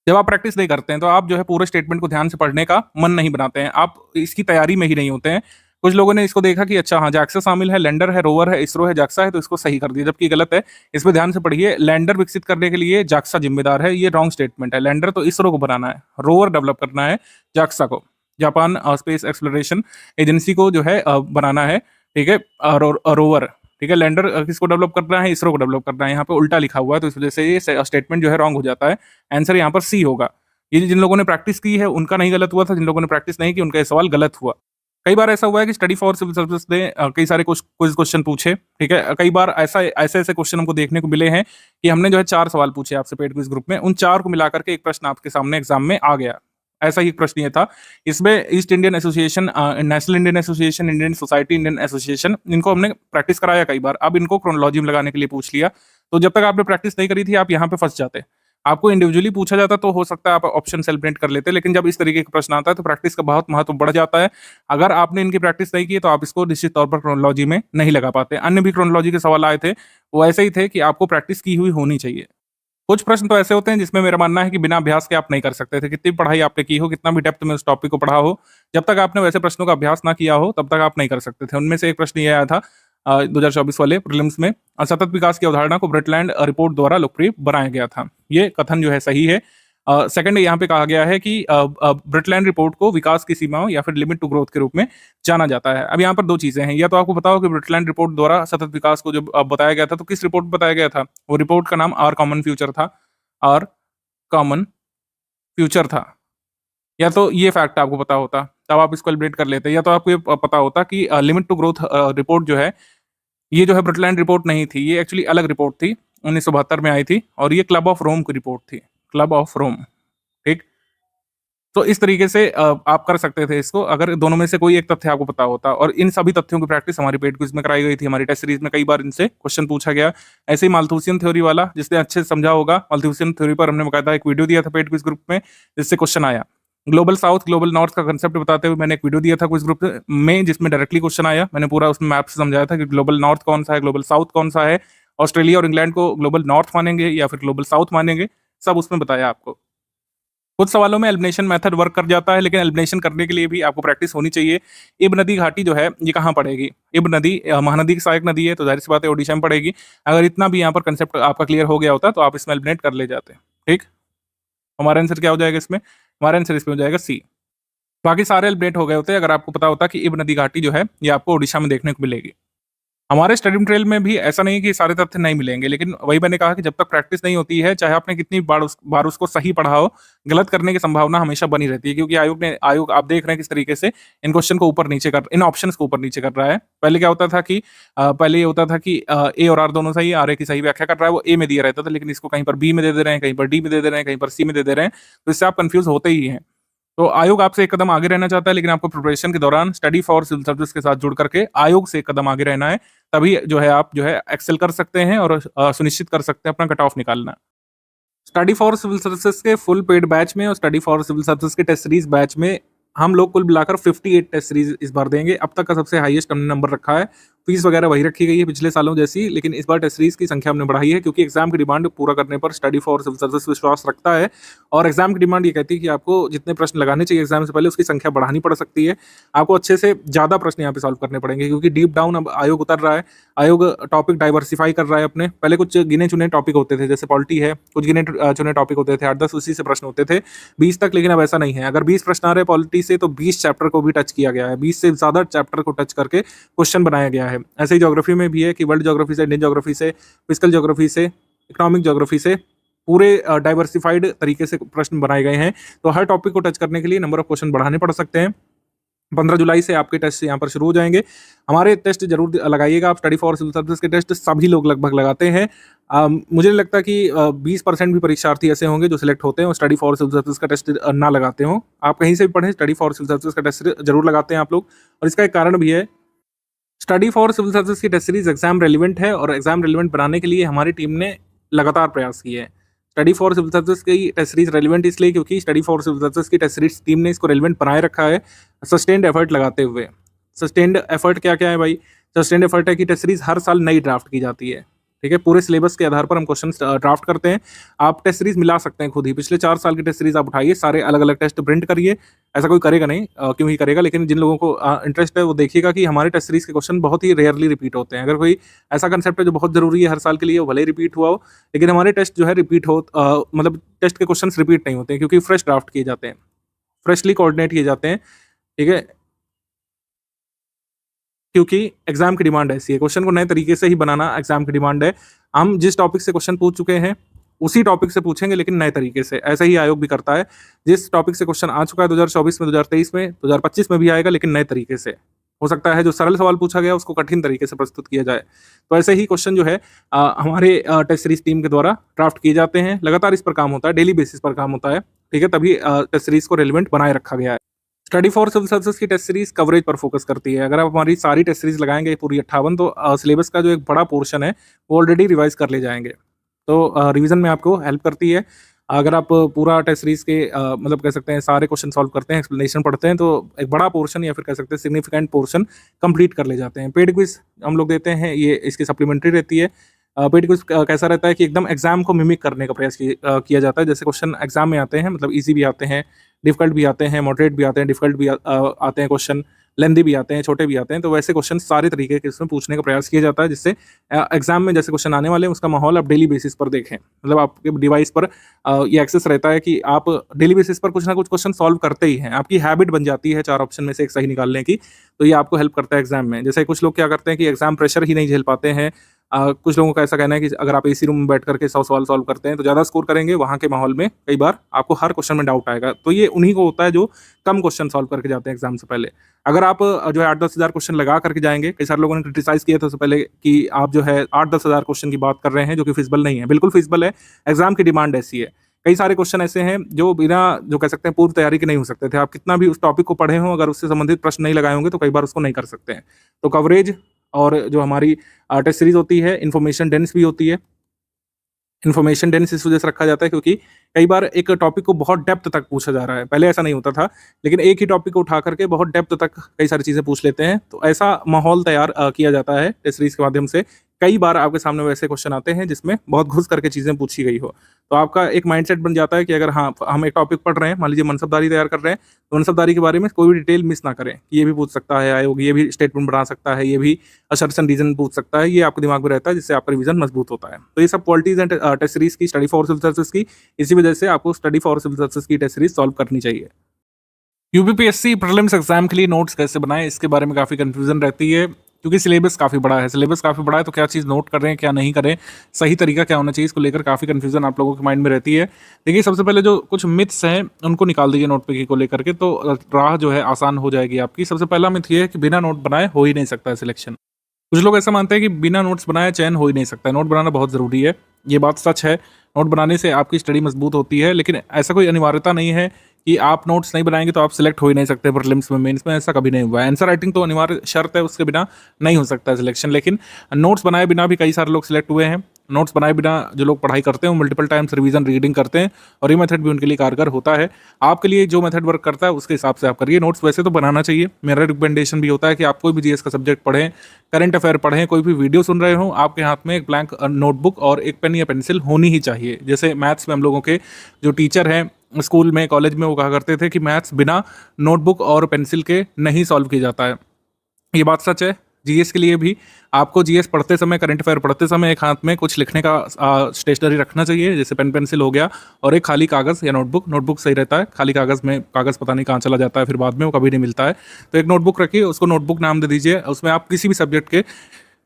जब आप प्रैक्टिस नहीं करते हैं तो आप जो है पूरे स्टेटमेंट को ध्यान से पढ़ने का मन नहीं बनाते हैं, आप इसकी तैयारी में ही नहीं होते हैं। कुछ लोगों ने इसको देखा कि अच्छा हाँ जाक्सा शामिल है, लैंडर है, रोवर है, इसरो है, जाक्सा है, तो इसको सही कर दिया, जबकि गलत है। इस पे ध्यान से पढ़िए। लैंडर विकसित करने के लिए जाक्सा जिम्मेदार है, ये रॉन्ग स्टेटमेंट है। लैंडर तो इसरो को बनाना है, रोवर डेवलप करना है जाक्सा को, जापान स्पेस एक्सप्लोरेशन एजेंसी को जो है बनाना है, ठीक है, रोवर, ठीक है। लैंडर किसको डेवलप करना है, इसरो को डेवलप करना है। यहाँ पे उल्टा लिखा हुआ है, तो इस वजह से ये स्टेटमेंट जो है रॉन्ग हो जाता है। आंसर यहाँ पर सी होगा। ये जिन लोगों ने प्रैक्टिस की है उनका नहीं गलत हुआ था, जिन लोगों ने प्रैक्टिस नहीं की उनका ये सवाल गलत हुआ। कई बार ऐसा हुआ है कि स्टडी फॉर सिविल सर्विस ने कई सारे क्विज क्वेश्चन पूछे, ठीक है। कई बार ऐसे ऐसे क्वेश्चन हमको देखने को मिले हैं कि हमने जो है 4 सवाल पूछे आपसे पेड क्विज ग्रुप में, उन 4 को मिलाकर के एक प्रश्न आपके सामने एग्जाम में आ गया। ऐसा ही एक प्रश्न ये था। इसमें east Indian association, national Indian association, Indian society, Indian association, इनको हमने प्रैक्टिस कराया कई बार। अब इनको क्रोनोलॉजी में लगाने के लिए पूछ लिया, तो जब तक आपने प्रैक्टिस नहीं करी थी आप यहाँ पे फंस जाते। आपको इंडिविजुअली पूछा जाता तो हो सकता है आप ऑप्शन सेलिब्रेट कर लेते, लेकिन जब इस तरीके का प्रश्न आता है तो प्रैक्टिस का बहुत महत्व बढ़ जाता है। अगर आपने इनकी प्रैक्टिस नहीं की तो आप इसको निश्चित तौर पर क्रोनोलॉजी में नहीं लगा पाते। अन्य भी क्रोनोलॉजी के सवाल आए थे, वो ऐसे ही थे कि आपको प्रैक्टिस की हुई होनी चाहिए। कुछ प्रश्न तो ऐसे होते हैं जिसमें मेरा मानना है कि बिना अभ्यास के आप नहीं कर सकते थे, कितनी पढ़ाई आपने की हो, कितना भी डेप्थ में उस टॉपिक को पढ़ा हो, जब तक आपने वैसे प्रश्नों का अभ्यास ना किया हो तब तक आप नहीं कर सकते थे। उनमें से एक प्रश्न ये आया था 2024 वाले प्रीलिम्स में, सतत विकास की अवधारणा को ब्रिटलैंड रिपोर्ट द्वारा लोकप्रिय बनाया गया था। ये कथन जो है सही है। सेकंड यहाँ पे कहा गया है कि ब्रिटलैंड रिपोर्ट को विकास की सीमाओं या फिर लिमिट टू ग्रोथ के रूप में जाना जाता है। अब यहाँ पर 2 चीजें हैं, या तो आपको पता हो कि ब्रिटलैंड रिपोर्ट द्वारा सतत विकास को जब बताया गया था तो किस रिपोर्ट में बताया गया था, वो रिपोर्ट का नाम आर कॉमन फ्यूचर था, आर कॉमन फ्यूचर था। या तो ये फैक्ट आपको पता होता तब आप इसको एलिब्रेट कर लेते, या तो आपको ये पता होता कि लिमिट टू ग्रोथ रिपोर्ट जो है, ये जो है ब्रिटलैंड रिपोर्ट नहीं थी, ये एक्चुअली अलग रिपोर्ट थी, 1972 में आई थी, और ये क्लब ऑफ रोम की रिपोर्ट थी, क्लब ऑफ रोम, ठीक। तो इस तरीके से आप कर सकते थे इसको, अगर दोनों में से कोई एक तथ्य आपको पता होता। और इन सभी तथ्यों की प्रैक्टिस हमारी पेड क्विज में कराई गई थी, हमारी टेस्ट सीरीज में कई बार इनसे क्वेश्चन पूछा गया। ऐसे ही माल्थूसियन थ्योरी वाला, जिसने अच्छे से समझा होगा, माल्थूसियन थ्योरी पर हमने बकायदा एक वीडियो दिया था पेड क्विज ग्रुप में, जिससे क्वेश्चन आया। ग्लोबल साउथ ग्लोबल नॉर्थ का कंसेप्ट बताते हुए मैंने एक वीडियो दिया था क्विज ग्रुप में, जिसमें डायरेक्टली क्वेश्चन आया। मैंने पूरा उसमें मैप से समझाया था कि ग्लोबल नॉर्थ कौन सा है, ग्लोबल साउथ कौन सा है, ऑस्ट्रेलिया और इंग्लैंड को ग्लोबल नॉर्थ मानेंगे या फिर ग्लोबल साउथ मानेंगे, सब उसमें बताया आपको। कुछ सवालों में एलिमिनेशन मेथड वर्क कर जाता है, लेकिन एलिमिनेशन करने के लिए भी आपको प्रैक्टिस होनी चाहिए। इब नदी घाटी जो है ये कहाँ पड़ेगी? इब नदी महानदी की सहायक नदी है, तो जाहिर सी बात है ओडिशा में पड़ेगी। अगर इतना भी यहाँ पर कंसेप्ट आपका क्लियर हो गया होता तो आप इसमें एलिमिनेट कर ले जाते। ठीक, हमारा आंसर क्या हो जाएगा इसमें? हमारा आंसर इसमें हो जाएगा सी। बाकी सारे एलिमिनेट हो गए होते अगर आपको पता होता कि इब नदी घाटी जो है ये आपको ओडिशा में देखने को मिलेगी। हमारे स्टडी मटेरियल में भी ऐसा नहीं है कि सारे तथ्य नहीं मिलेंगे, लेकिन वही मैंने कहा कि जब तक प्रैक्टिस नहीं होती है, चाहे आपने कितनी बार उसको सही पढ़ा हो, गलत करने की संभावना हमेशा बनी रहती है। क्योंकि आयोग आप देख रहे हैं किस तरीके से इन क्वेश्चन को ऊपर नीचे कर, इन ऑप्शंस को ऊपर नीचे कर रहा है। पहले क्या होता था कि पहले ये होता था कि ए और आर दोनों सही, आर ए की सही व्याख्या कर रहा है, वो ए में दिया रहता था, लेकिन इसको कहीं पर बी में दे रहे हैं, कहीं पर डी में दे रहे हैं, कहीं पर सी में दे रहे हैं, तो इससे आप कंफ्यूज होते ही हैं। तो आयोग आपसे एक कदम आगे रहना चाहता है, लेकिन आपको प्रिपरेशन के दौरान स्टडी फॉर सिविल सर्विस के साथ जुड़ करके आयोग से एक कदम आगे रहना है, तभी जो है आप जो है एक्सेल कर सकते हैं और सुनिश्चित कर सकते हैं अपना कट ऑफ निकालना। स्टडी फॉर सिविल सर्विसेज के फुल पेड बैच में और स्टडी फॉर सिविल सर्विसेज के टेस्ट सीरीज बैच में हम लोग कुल मिलाकर 58 टेस्ट सीरीज इस बार देंगे। अब तक का सबसे हाईएस्ट हमने नंबर रखा है। फीस वगैरह वही रखी गई है पिछले सालों जैसी, लेकिन इस बार टेस्ट सीरीज की संख्या हमने बढ़ाई है, क्योंकि एग्जाम की डिमांड पूरा करने पर स्टडी फॉर सिविल सर्विस विश्वास रखता है। और एग्जाम की डिमांड ये कहती है कि आपको जितने प्रश्न लगाने चाहिए एग्जाम से पहले उसकी संख्या बढ़ानी पड़ सकती है। आपको अच्छे से ज़्यादा प्रश्न यहाँ पे सॉल्व करने पड़ेंगे, क्योंकि डीप डाउन अब आयोग उतर रहा है। आयोग टॉपिक डाइवर्सिफाई कर रहा है अपने। पहले कुछ गिने चुने टॉपिक होते थे, जैसे पॉलिटी है, कुछ गिने चुने टॉपिक होते थे, 8-10 उसी से प्रश्न होते थे 20 तक, लेकिन अब ऐसा नहीं है। अगर 20 प्रश्न आ रहे हैं पॉलिटी से, तो 20 चैप्टर को भी टच किया गया है, 20 से ज़्यादा चैप्टर को टच करके क्वेश्चन बनाया गया है। ऐसे ही ज्योग्राफी में भी है कि वर्ल्ड ज्योग्राफी से, इंडियन ज्योग्राफी से, फिजिकल ज्योग्राफी से, इकोनॉमिक ज्योग्राफी से पूरे डाइवर्सिफाइड तरीके से प्रश्न बनाए गए हैं। तो हर टॉपिक को टच करने के लिए नंबर ऑफ क्वेश्चन बढ़ाने पड़ सकते हैं। 15 जुलाई से आपके टेस्ट यहाँ पर शुरू हो जाएंगे। हमारे टेस्ट जरूर लगाइएगा आप। स्टडी फॉर सिविल सर्विस के टेस्ट सभी लोग लगभग लगाते हैं। मुझे नहीं लगता कि 20% भी परीक्षार्थी ऐसे होंगे जो सिलेक्ट होते हैं और स्टडी फॉर सिविल सर्विस का टेस्ट ना लगाते हो। आप कहीं से भी पढ़ें, स्टडी फॉर सिविल सर्विस का टेस्ट जरूर लगाते हैं आप लोग, और इसका एक कारण भी है। स्टडी फॉर सिविल सर्विस की टेस्ट सीरीज एग्जाम रेलिवेंट है, और एग्जाम रेलिवेंट बनाने के लिए हमारी टीम ने लगातार प्रयास किए हैं। स्टडी फॉर सिविल सर्विस की टेस्ट सीरीज रेलिवेंट इसलिए क्योंकि स्टडी फॉर सिविल सर्विस की टेस्ट सीरीज टीम ने इसको रेलिवेंट बनाए रखा है सस्टेन्ड एफर्ट लगाते हुए। सस्टेन्ड एफर्ट क्या क्या है भाई? सस्टेन्ड एफर्ट है कि टेस्ट सीरीज हर साल नई ड्राफ्ट की जाती है। ठीक है, पूरे सिलेबस के आधार पर हम क्वेश्चन ड्राफ्ट करते हैं। आप टेस्ट सीरीज मिला सकते हैं खुद ही। पिछले 4 साल की टेस्ट सीरीज आप उठाइए, सारे अलग अलग टेस्ट प्रिंट करिए। ऐसा कोई करेगा नहीं, क्यों ही करेगा, लेकिन जिन लोगों को इंटरेस्ट है वो देखिएगा कि हमारे टेस्ट सीरीज के क्वेश्चन बहुत ही रेयरली रिपीट होते हैं। अगर कोई ऐसा कंसेप्ट है जो बहुत जरूरी है हर साल के लिए, वो भले ही रिपीट हुआ हो, लेकिन हमारे टेस्ट जो है रिपीट हो मतलब टेस्ट के क्वेश्चन रिपीट नहीं होते हैं, क्योंकि फ्रेश ड्राफ्ट किए जाते हैं, फ्रेशली कोऑर्डिनेट किए जाते हैं। ठीक है, क्योंकि एग्जाम की डिमांड ऐसी है, क्वेश्चन को नए तरीके से ही बनाना एग्जाम की डिमांड है। हम जिस टॉपिक से क्वेश्चन पूछ चुके हैं उसी टॉपिक से पूछेंगे, लेकिन नए तरीके से। ऐसा ही आयोग भी करता है। जिस टॉपिक से क्वेश्चन आ चुका है 2024 में, 2023 में, 2025 में भी आएगा, लेकिन नए तरीके से। हो सकता है जो सरल सवाल पूछा गया उसको कठिन तरीके से प्रस्तुत किया जाए। तो ऐसे ही क्वेश्चन जो है हमारे टेस्ट सीरीज टीम के द्वारा ड्राफ्ट किए जाते हैं। लगातार इस पर काम होता है, डेली बेसिस पर काम होता है। ठीक है, तभी टेस्ट सीरीज को रेलिवेंट बनाए रखा गया है। स्टडी फॉर सिविल सर्विसेज की टेस्ट सीरीज कवरेज पर फोकस करती है। अगर आप हमारी सारी टेस्ट सीरीज लगाएंगे पूरी 58, तो सिलेबस का जो एक बड़ा पोर्शन है वो ऑलरेडी रिवाइज कर ले जाएंगे। तो रिवीजन में आपको हेल्प करती है। अगर आप पूरा टेस्ट सीरीज के मतलब कह सकते हैं सारे क्वेश्चन सॉल्व करते हैं, एक्सप्लेनेशन पढ़ते हैं, तो एक बड़ा पोर्शन या फिर कह सकते हैं सिग्निफिकेंट पोर्शन कंप्लीट कर ले जाते हैं। पेड क्विज हम लोग देते हैं, ये इसकी सप्लीमेंट्री रहती है। पेड क्विज कैसा रहता है कि एकदम एग्जाम को मिमिक करने का प्रयास किया जाता है। जैसे क्वेश्चन एग्जाम में आते हैं, मतलब ईजी भी आते हैं, डिफिकल्ट भी आते हैं, मॉडरेट भी आते हैं, डिफिकल्ट भी आते हैं क्वेश्चन, लेंदी भी आते हैं, छोटे भी आते हैं। तो वैसे क्वेश्चन सारे तरीके के इसमें पूछने का प्रयास किया जाता है, जिससे एग्जाम में जैसे क्वेश्चन आने वाले हैं उसका माहौल आप डेली बेसिस पर देखें। मतलब आपके डिवाइस पर ये एक्सेस रहता है कि आप डेली बेसिस पर कुछ ना कुछ क्वेश्चन सॉल्व करते ही हैं। आपकी हैबिट बन जाती है 4 ऑप्शन में से एक सही निकालने की। तो ये आपको हेल्प करता है एग्जाम में। जैसे कुछ लोग क्या करते हैं कि एग्जाम प्रेशर ही नहीं झेल पाते हैं। कुछ लोगों का ऐसा कहना है कि अगर आप एसी रूम में बैठ करके 100 सवाल सॉल्व करते हैं तो ज़्यादा स्कोर करेंगे। वहाँ के माहौल में कई बार आपको हर क्वेश्चन में डाउट आएगा। तो ये उन्हीं को होता है जो कम क्वेश्चन सॉल्व करके जाते हैं एग्जाम से पहले। अगर आप जो है 8-10 हज़ार क्वेश्चन लगा करके जाएंगे, कई सारे लोगों ने क्रिटिसाइज किया था उससे पहले कि आप जो है 8-10 हज़ार क्वेश्चन की बात कर रहे हैं, जो कि फिजिबल नहीं है। बिल्कुल फिजिबल है, एग्जाम की डिमांड ऐसी है। कई सारे क्वेश्चन ऐसे हैं जो बिना जो कह सकते हैं पूर्व तैयारी के नहीं हो सकते थे। आप कितना भी उस टॉपिक को पढ़े हों, अगर उससे संबंधित प्रश्न नहीं लगाए होंगे तो कई बार उसको नहीं कर सकते हैं। तो कवरेज और जो हमारी टेस्ट सीरीज होती है इन्फॉर्मेशन डेंस भी होती है। इन्फॉर्मेशन डेंस इस वजह से रखा जाता है क्योंकि कई बार एक टॉपिक को बहुत डेप्थ तक पूछा जा रहा है। पहले ऐसा नहीं होता था, लेकिन एक ही टॉपिक को उठा करके बहुत डेप्थ तक कई सारी चीज़ें पूछ लेते हैं। तो ऐसा माहौल तैयार किया जाता है टेस्ट सीरीज के माध्यम से कई बार आपके सामने वैसे क्वेश्चन आते हैं जिसमें बहुत घुस करके चीज़ें पूछी गई हो, तो आपका एक माइंडसेट बन जाता है कि अगर हाँ, हम एक टॉपिक पढ़ रहे हैं, मान लीजिए मनसबदारी तैयार कर रहे हैं, तो मनसबदारी के बारे में कोई भी डिटेल मिस ना करें, कि ये भी पूछ सकता है आयोग, ये भी स्टेटमेंट बना सकता है, ये भी असर्शन रीजन पूछ सकता है, ये आपके दिमाग में रहता है, जिससे आपका रिवीजन मजबूत होता है। तो ये सब पॉलिटीज एंड टेस्ट सीरीज की, स्टडी फॉर सिविल सर्विसेज की, इसी वजह से आपको स्टडी फॉर सिविल सर्विसेज की टेस्ट सीरीज सॉल्व करनी चाहिए। यूपीपीएससी प्रीलिम्स एग्जाम के लिए नोट्स कैसे बनाएं, इसके बारे में काफ़ी कंफ्यूजन रहती है, क्योंकि सिलेबस काफ़ी बड़ा है। सिलेबस काफ़ी बड़ा है तो क्या चीज़ नोट करें, क्या नहीं करें, सही तरीका क्या होना चाहिए, इसको लेकर काफ़ी कंफ्यूजन आप लोगों के माइंड में रहती है। देखिए, सबसे पहले जो कुछ मिथ्स हैं उनको निकाल दीजिए नोट पिकिंग को लेकर के, तो राह जो है आसान हो जाएगी आपकी। सबसे पहला मिथ ये है कि बिना नोट बनाए हो ही नहीं सकता है सिलेक्शन। कुछ लोग ऐसा मानते हैं कि बिना नोट्स बनाए चयन हो ही नहीं सकता है। नोट बनाना बहुत ज़रूरी है, ये बात सच है। नोट बनाने से आपकी स्टडी मजबूत होती है, लेकिन ऐसा कोई अनिवार्यता नहीं है कि आप नोट्स नहीं बनाएंगे तो आप सिलेक्ट हो ही नहीं सकते प्रीलिम्स में, मेंस में। ऐसा कभी नहीं हुआ है। आंसर राइटिंग तो अनिवार्य शर्त है, उसके बिना नहीं हो सकता है सिलेक्शन। लेकिन नोट्स बनाए बिना भी कई सारे लोग सिलेक्ट हुए हैं। नोट्स बनाए बिना जो लोग पढ़ाई करते हैं वो मल्टीपल टाइम्स रिवीजन रीडिंग करते हैं, और ये मेथड भी उनके लिए कारगर होता है। आपके लिए जो मेथड वर्क करता है उसके हिसाब से आप करिए। नोट्स वैसे तो बनाना चाहिए, मेरा रिकमेंडेशन भी होता है कि आप कोई भी जीएस का सब्जेक्ट पढ़ें, करंट अफेयर पढ़ें, कोई भी वीडियो सुन रहे हो, आपके हाथ में एक ब्लैंक नोटबुक और एक पेन या पेंसिल होनी ही चाहिए। जैसे मैथ्स में हम लोगों के जो टीचर हैं स्कूल में, कॉलेज में, वो कहा करते थे कि मैथ्स बिना नोटबुक और पेंसिल के नहीं सॉल्व किया जाता है। ये बात सच है। जीएस के लिए भी आपको जीएस पढ़ते समय, करंट अफेयर पढ़ते समय एक हाथ में कुछ लिखने का स्टेशनरी रखना चाहिए, जैसे पेन पेंसिल हो गया, और एक खाली कागज़ या नोटबुक। नोटबुक सही रहता है, खाली कागज़ में कागज़ पता नहीं कहाँ चला जाता है, फिर बाद में वो कभी नहीं मिलता है। तो एक नोटबुक रखिए, उसको नोटबुक नाम दे दीजिए। उसमें आप किसी भी सब्जेक्ट के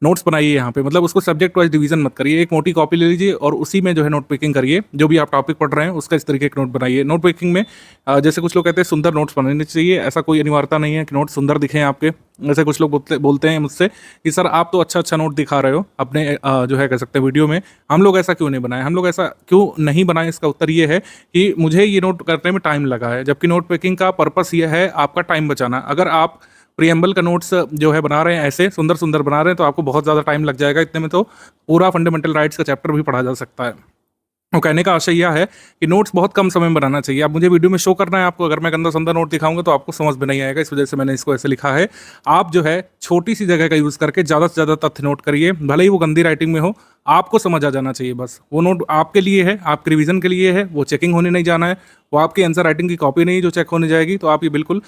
नोट्स बनाइए यहाँ पे, मतलब उसको सब्जेक्ट वाइज डिवीजन मत करिए। एक मोटी कॉपी ले लीजिए और उसी में जो है नोट पिकिंग करिए। जो भी आप टॉपिक पढ़ रहे हैं उसका इस तरीके के नोट बनाइए। नोट पिकिंग में जैसे कुछ लोग कहते हैं सुंदर नोट्स बनाने चाहिए, ऐसा कोई अनिवार्यता नहीं है कि नोट सुंदर दिखें आपके। जैसे कुछ लोग बोलते हैं मुझसे कि सर आप तो अच्छा अच्छा नोट दिखा रहे हो अपने जो है कह सकते हैं वीडियो में, हम लोग ऐसा क्यों नहीं बनाए, हम लोग ऐसा क्यों नहीं बनाए। इसका उत्तर ये है कि मुझे ये नोट करने में टाइम लगा है, जबकि नोट पिकिंग का पर्पस ये है आपका टाइम बचाना। अगर आप प्रीएम्बल का नोट्स जो है बना रहे हैं, ऐसे सुंदर सुंदर बना रहे हैं, तो आपको बहुत ज़्यादा टाइम लग जाएगा। इतने में तो पूरा फंडामेंटल राइट्स का चैप्टर भी पढ़ा जा सकता है। वो कहने का आशय यह है कि नोट्स बहुत कम समय में बनाना चाहिए। अब मुझे वीडियो में शो करना है आपको, अगर मैं गंदा संदा नोट दिखाऊंगा तो आपको समझ में नहीं आएगा, इस वजह से मैंने इसको ऐसे लिखा है। आप जो है छोटी सी जगह का यूज़ करके ज़्यादा से ज़्यादा तथ्य नोट करिए, भले ही वो गंदी राइटिंग में हो, आपको समझ आ जाना चाहिए। बस वो नोट आपके लिए है, आपके रिवीजन के लिए है, वो चेकिंग होने नहीं जाना है। वो आपकी आंसर राइटिंग की कॉपी नहीं जो चेक होने जाएगी। तो आप ये बिल्कुल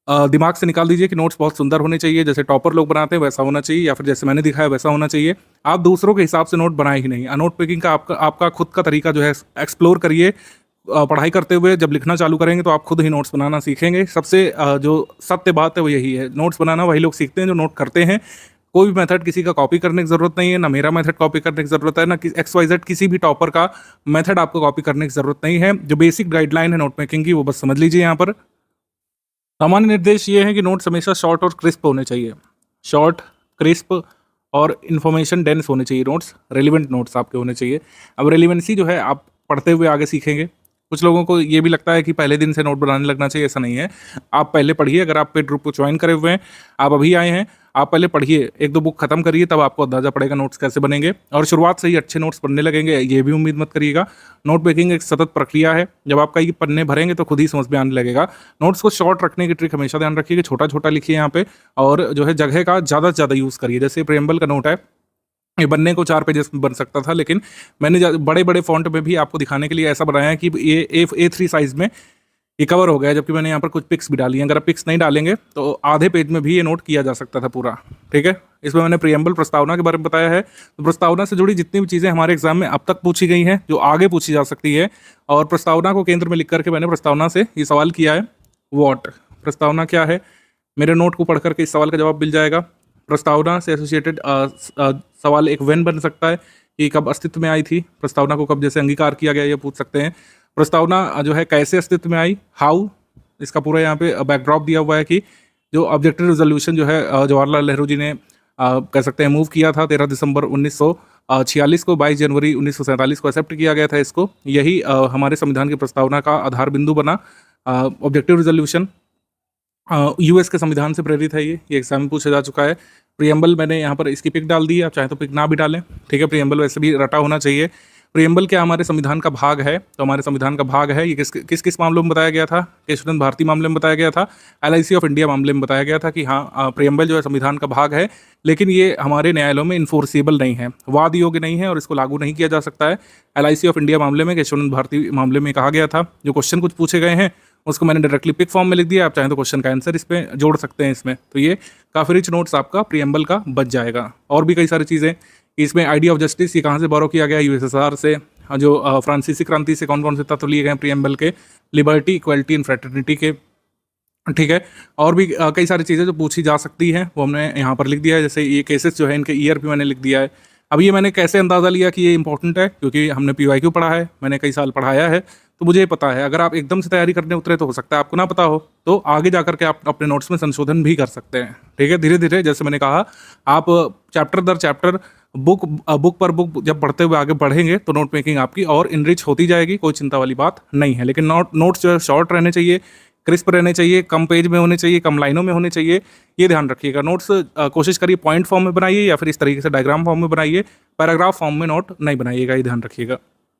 दिमाग से निकाल दीजिए कि नोट्स बहुत सुंदर होने चाहिए, जैसे टॉपर लोग बनाते हैं वैसा होना चाहिए, या फिर जैसे मैंने दिखाया वैसा होना चाहिए। आप दूसरों के हिसाब से नोट बनाए ही नहीं। नोट पिकिंग का आपका खुद का तरीका जो है एक्सप्लोर करिए। पढ़ाई करते हुए जब लिखना चालू करेंगे तो आप खुद ही नोट्स बनाना सीखेंगे। सबसे जो सत्य बात है वो यही है, नोट्स बनाना वही लोग सीखते हैं जो नोट करते हैं। कोई भी मेथड किसी का कॉपी करने की ज़रूरत नहीं है, ना मेरा मेथड कॉपी करने की ज़रूरत है, ना XYZ किसी भी टॉपर का मेथड आपको कॉपी करने की ज़रूरत नहीं है। जो बेसिक गाइडलाइन है नोट मेकिंग की वो बस समझ लीजिए। यहाँ पर सामान्य निर्देश ये है कि नोट्स हमेशा शॉर्ट और क्रिस्प होने चाहिए। शॉर्ट, क्रिस्प और इन्फॉर्मेशन डेंस होने चाहिए नोट्स। रेलिवेंट नोट्स आपके होने चाहिए। अब रेलिवेंसी जो है आप पढ़ते हुए आगे सीखेंगे। कुछ लोगों को ये भी लगता है कि पहले दिन से नोट बनाने लगना चाहिए, ऐसा नहीं है। आप पहले पढ़िए, अगर आप पेड ग्रुप को ज्वाइन करे हुए हैं, आप अभी आए हैं, आप पहले पढ़िए, एक दो बुक खत्म करिए, तब आपको अंदाजा पड़ेगा नोट्स कैसे बनेंगे। और शुरुआत से ही अच्छे नोट्स बनने लगेंगे ये भी उम्मीद मत करिएगा। नोट मेकिंग एक सतत प्रक्रिया है, जब आप कई पन्ने भरेंगे तो खुद ही समझ में आने लगेगा। नोट्स को शॉर्ट रखने की ट्रिक हमेशा ध्यान रखिए कि छोटा छोटा लिखिए यहाँ पे, और जो है जगह का ज़्यादा से ज़्यादा यूज़ करिए। जैसे प्रीएम्बल का नोट है, ये बनने को 4 पेजेस में बन सकता था, लेकिन मैंने बड़े बड़े फॉन्ट में भी आपको दिखाने के लिए ऐसा बनाया है कि ये A3 साइज़ में ये कवर हो गया है, जबकि मैंने यहाँ पर कुछ पिक्स भी डाली हैं। अगर आप पिक्स नहीं डालेंगे तो आधे पेज में भी ये नोट किया जा सकता था पूरा, ठीक है। इसमें मैंने प्रीएम्बल प्रस्तावना के बारे में बताया है। तो प्रस्तावना से जुड़ी जितनी भी चीज़ें हमारे एग्जाम में अब तक पूछी गई हैं, जो आगे पूछी जा सकती है, और प्रस्तावना को केंद्र में लिख करके मैंने प्रस्तावना से ये सवाल किया है, वॉट प्रस्तावना क्या है। मेरे नोट को पढ़ करके इस सवाल का जवाब मिल जाएगा। प्रस्तावना से एसोसिएटेड सवाल एक व्हेन बन सकता है कि कब अस्तित्व में आई थी, प्रस्तावना को कब जैसे अंगीकार किया गया, ये पूछ सकते हैं। प्रस्तावना जो है कैसे अस्तित्व में आई, हाउ, इसका पूरा यहाँ पे बैकड्रॉप दिया हुआ है कि जो ऑब्जेक्टिव रिजोल्यूशन जो है जवाहरलाल नेहरू जी ने कह सकते हैं मूव किया था 13 दिसंबर 1946 को, 22 जनवरी 1947 को एक्सेप्ट किया गया था इसको। यही हमारे संविधान की प्रस्तावना का आधार बिंदु बना। ऑब्जेक्टिव रिजोल्यूशन यूएस के संविधान से प्रेरित है। ये एग्जाम में पूछा जा चुका है। प्रीएम्बल मैंने यहाँ पर इसकी पिक डाल दी है, आप चाहे तो पिक ना भी डालें, ठीक है। प्रीएम्बल वैसे भी रटा होना चाहिए। प्रियम्बल क्या हमारे संविधान का भाग है, तो हमारे संविधान का भाग है। ये किस किस मामलों में बताया गया था? यशवंत भारती मामले में बताया गया था, LIC ऑफ इंडिया मामले में बताया गया था कि हाँ प्रियम्बल जो है संविधान का भाग है, लेकिन ये हमारे न्यायालयों में इन्फोर्सेबल नहीं है, वाद योग्य नहीं है और इसको लागू नहीं किया जा सकता है। LIC ऑफ इंडिया मामले में, यशवंत भारती मामले में कहा गया था। जो क्वेश्चन कुछ पूछे गए हैं उसको मैंने डायरेक्टली पिक फॉर्म में लिख दिया, आप चाहें तो क्वेश्चन का आंसर इस पर जोड़ सकते हैं इसमें। तो ये काफ़ी रिच नोट्स आपका प्रियम्बल का बच जाएगा। और भी कई सारी चीज़ें इसमें, आइडिया ऑफ जस्टिस ये कहाँ से बोरो किया गया? USSR से। जो फ्रांसीसी क्रांति से कौन कौन से तत्व लिए गए हैं प्रियम्बल के? लिबर्टी, इक्वलिटी एंड फ्रेटर्निटी के। ठीक है, और भी कई सारी चीज़ें जो पूछी जा सकती हैं वो हमने यहाँ पर लिख दिया है। जैसे ये केसेस जो है इनके ईयर भी मैंने लिख दिया है। अब ये मैंने कैसे अंदाज़ा लिया कि ये इंपॉर्टेंट है? क्योंकि हमने PYQ पढ़ा है, मैंने कई साल पढ़ाया है, तो मुझे पता है। अगर आप एकदम से तैयारी करने उतरे तो हो सकता है आपको ना पता हो, तो आगे जा करके आप अपने नोट्स में संशोधन भी कर सकते हैं। ठीक है, धीरे धीरे, जैसे मैंने कहा, आप चैप्टर दर चैप्टर, बुक पर बुक जब पढ़ते हुए आगे बढ़ेंगे तो नोट मेकिंग आपकी और इनरिच होती जाएगी, कोई चिंता वाली बात नहीं है। लेकिन नोट्स जो है शॉर्ट रहने चाहिए, क्रिस्प रहने चाहिए, कम पेज में होने चाहिए, कम लाइनों में होने चाहिए, ये ध्यान रखिएगा। नोट्स कोशिश करिए पॉइंट फॉर्म में बनाइए या फिर इस तरीके से डायग्राम फॉर्म में बनाइए, पैराग्राफ फॉर्म में नोट नहीं बनाइएगा, ये ध्यान रखिएगा।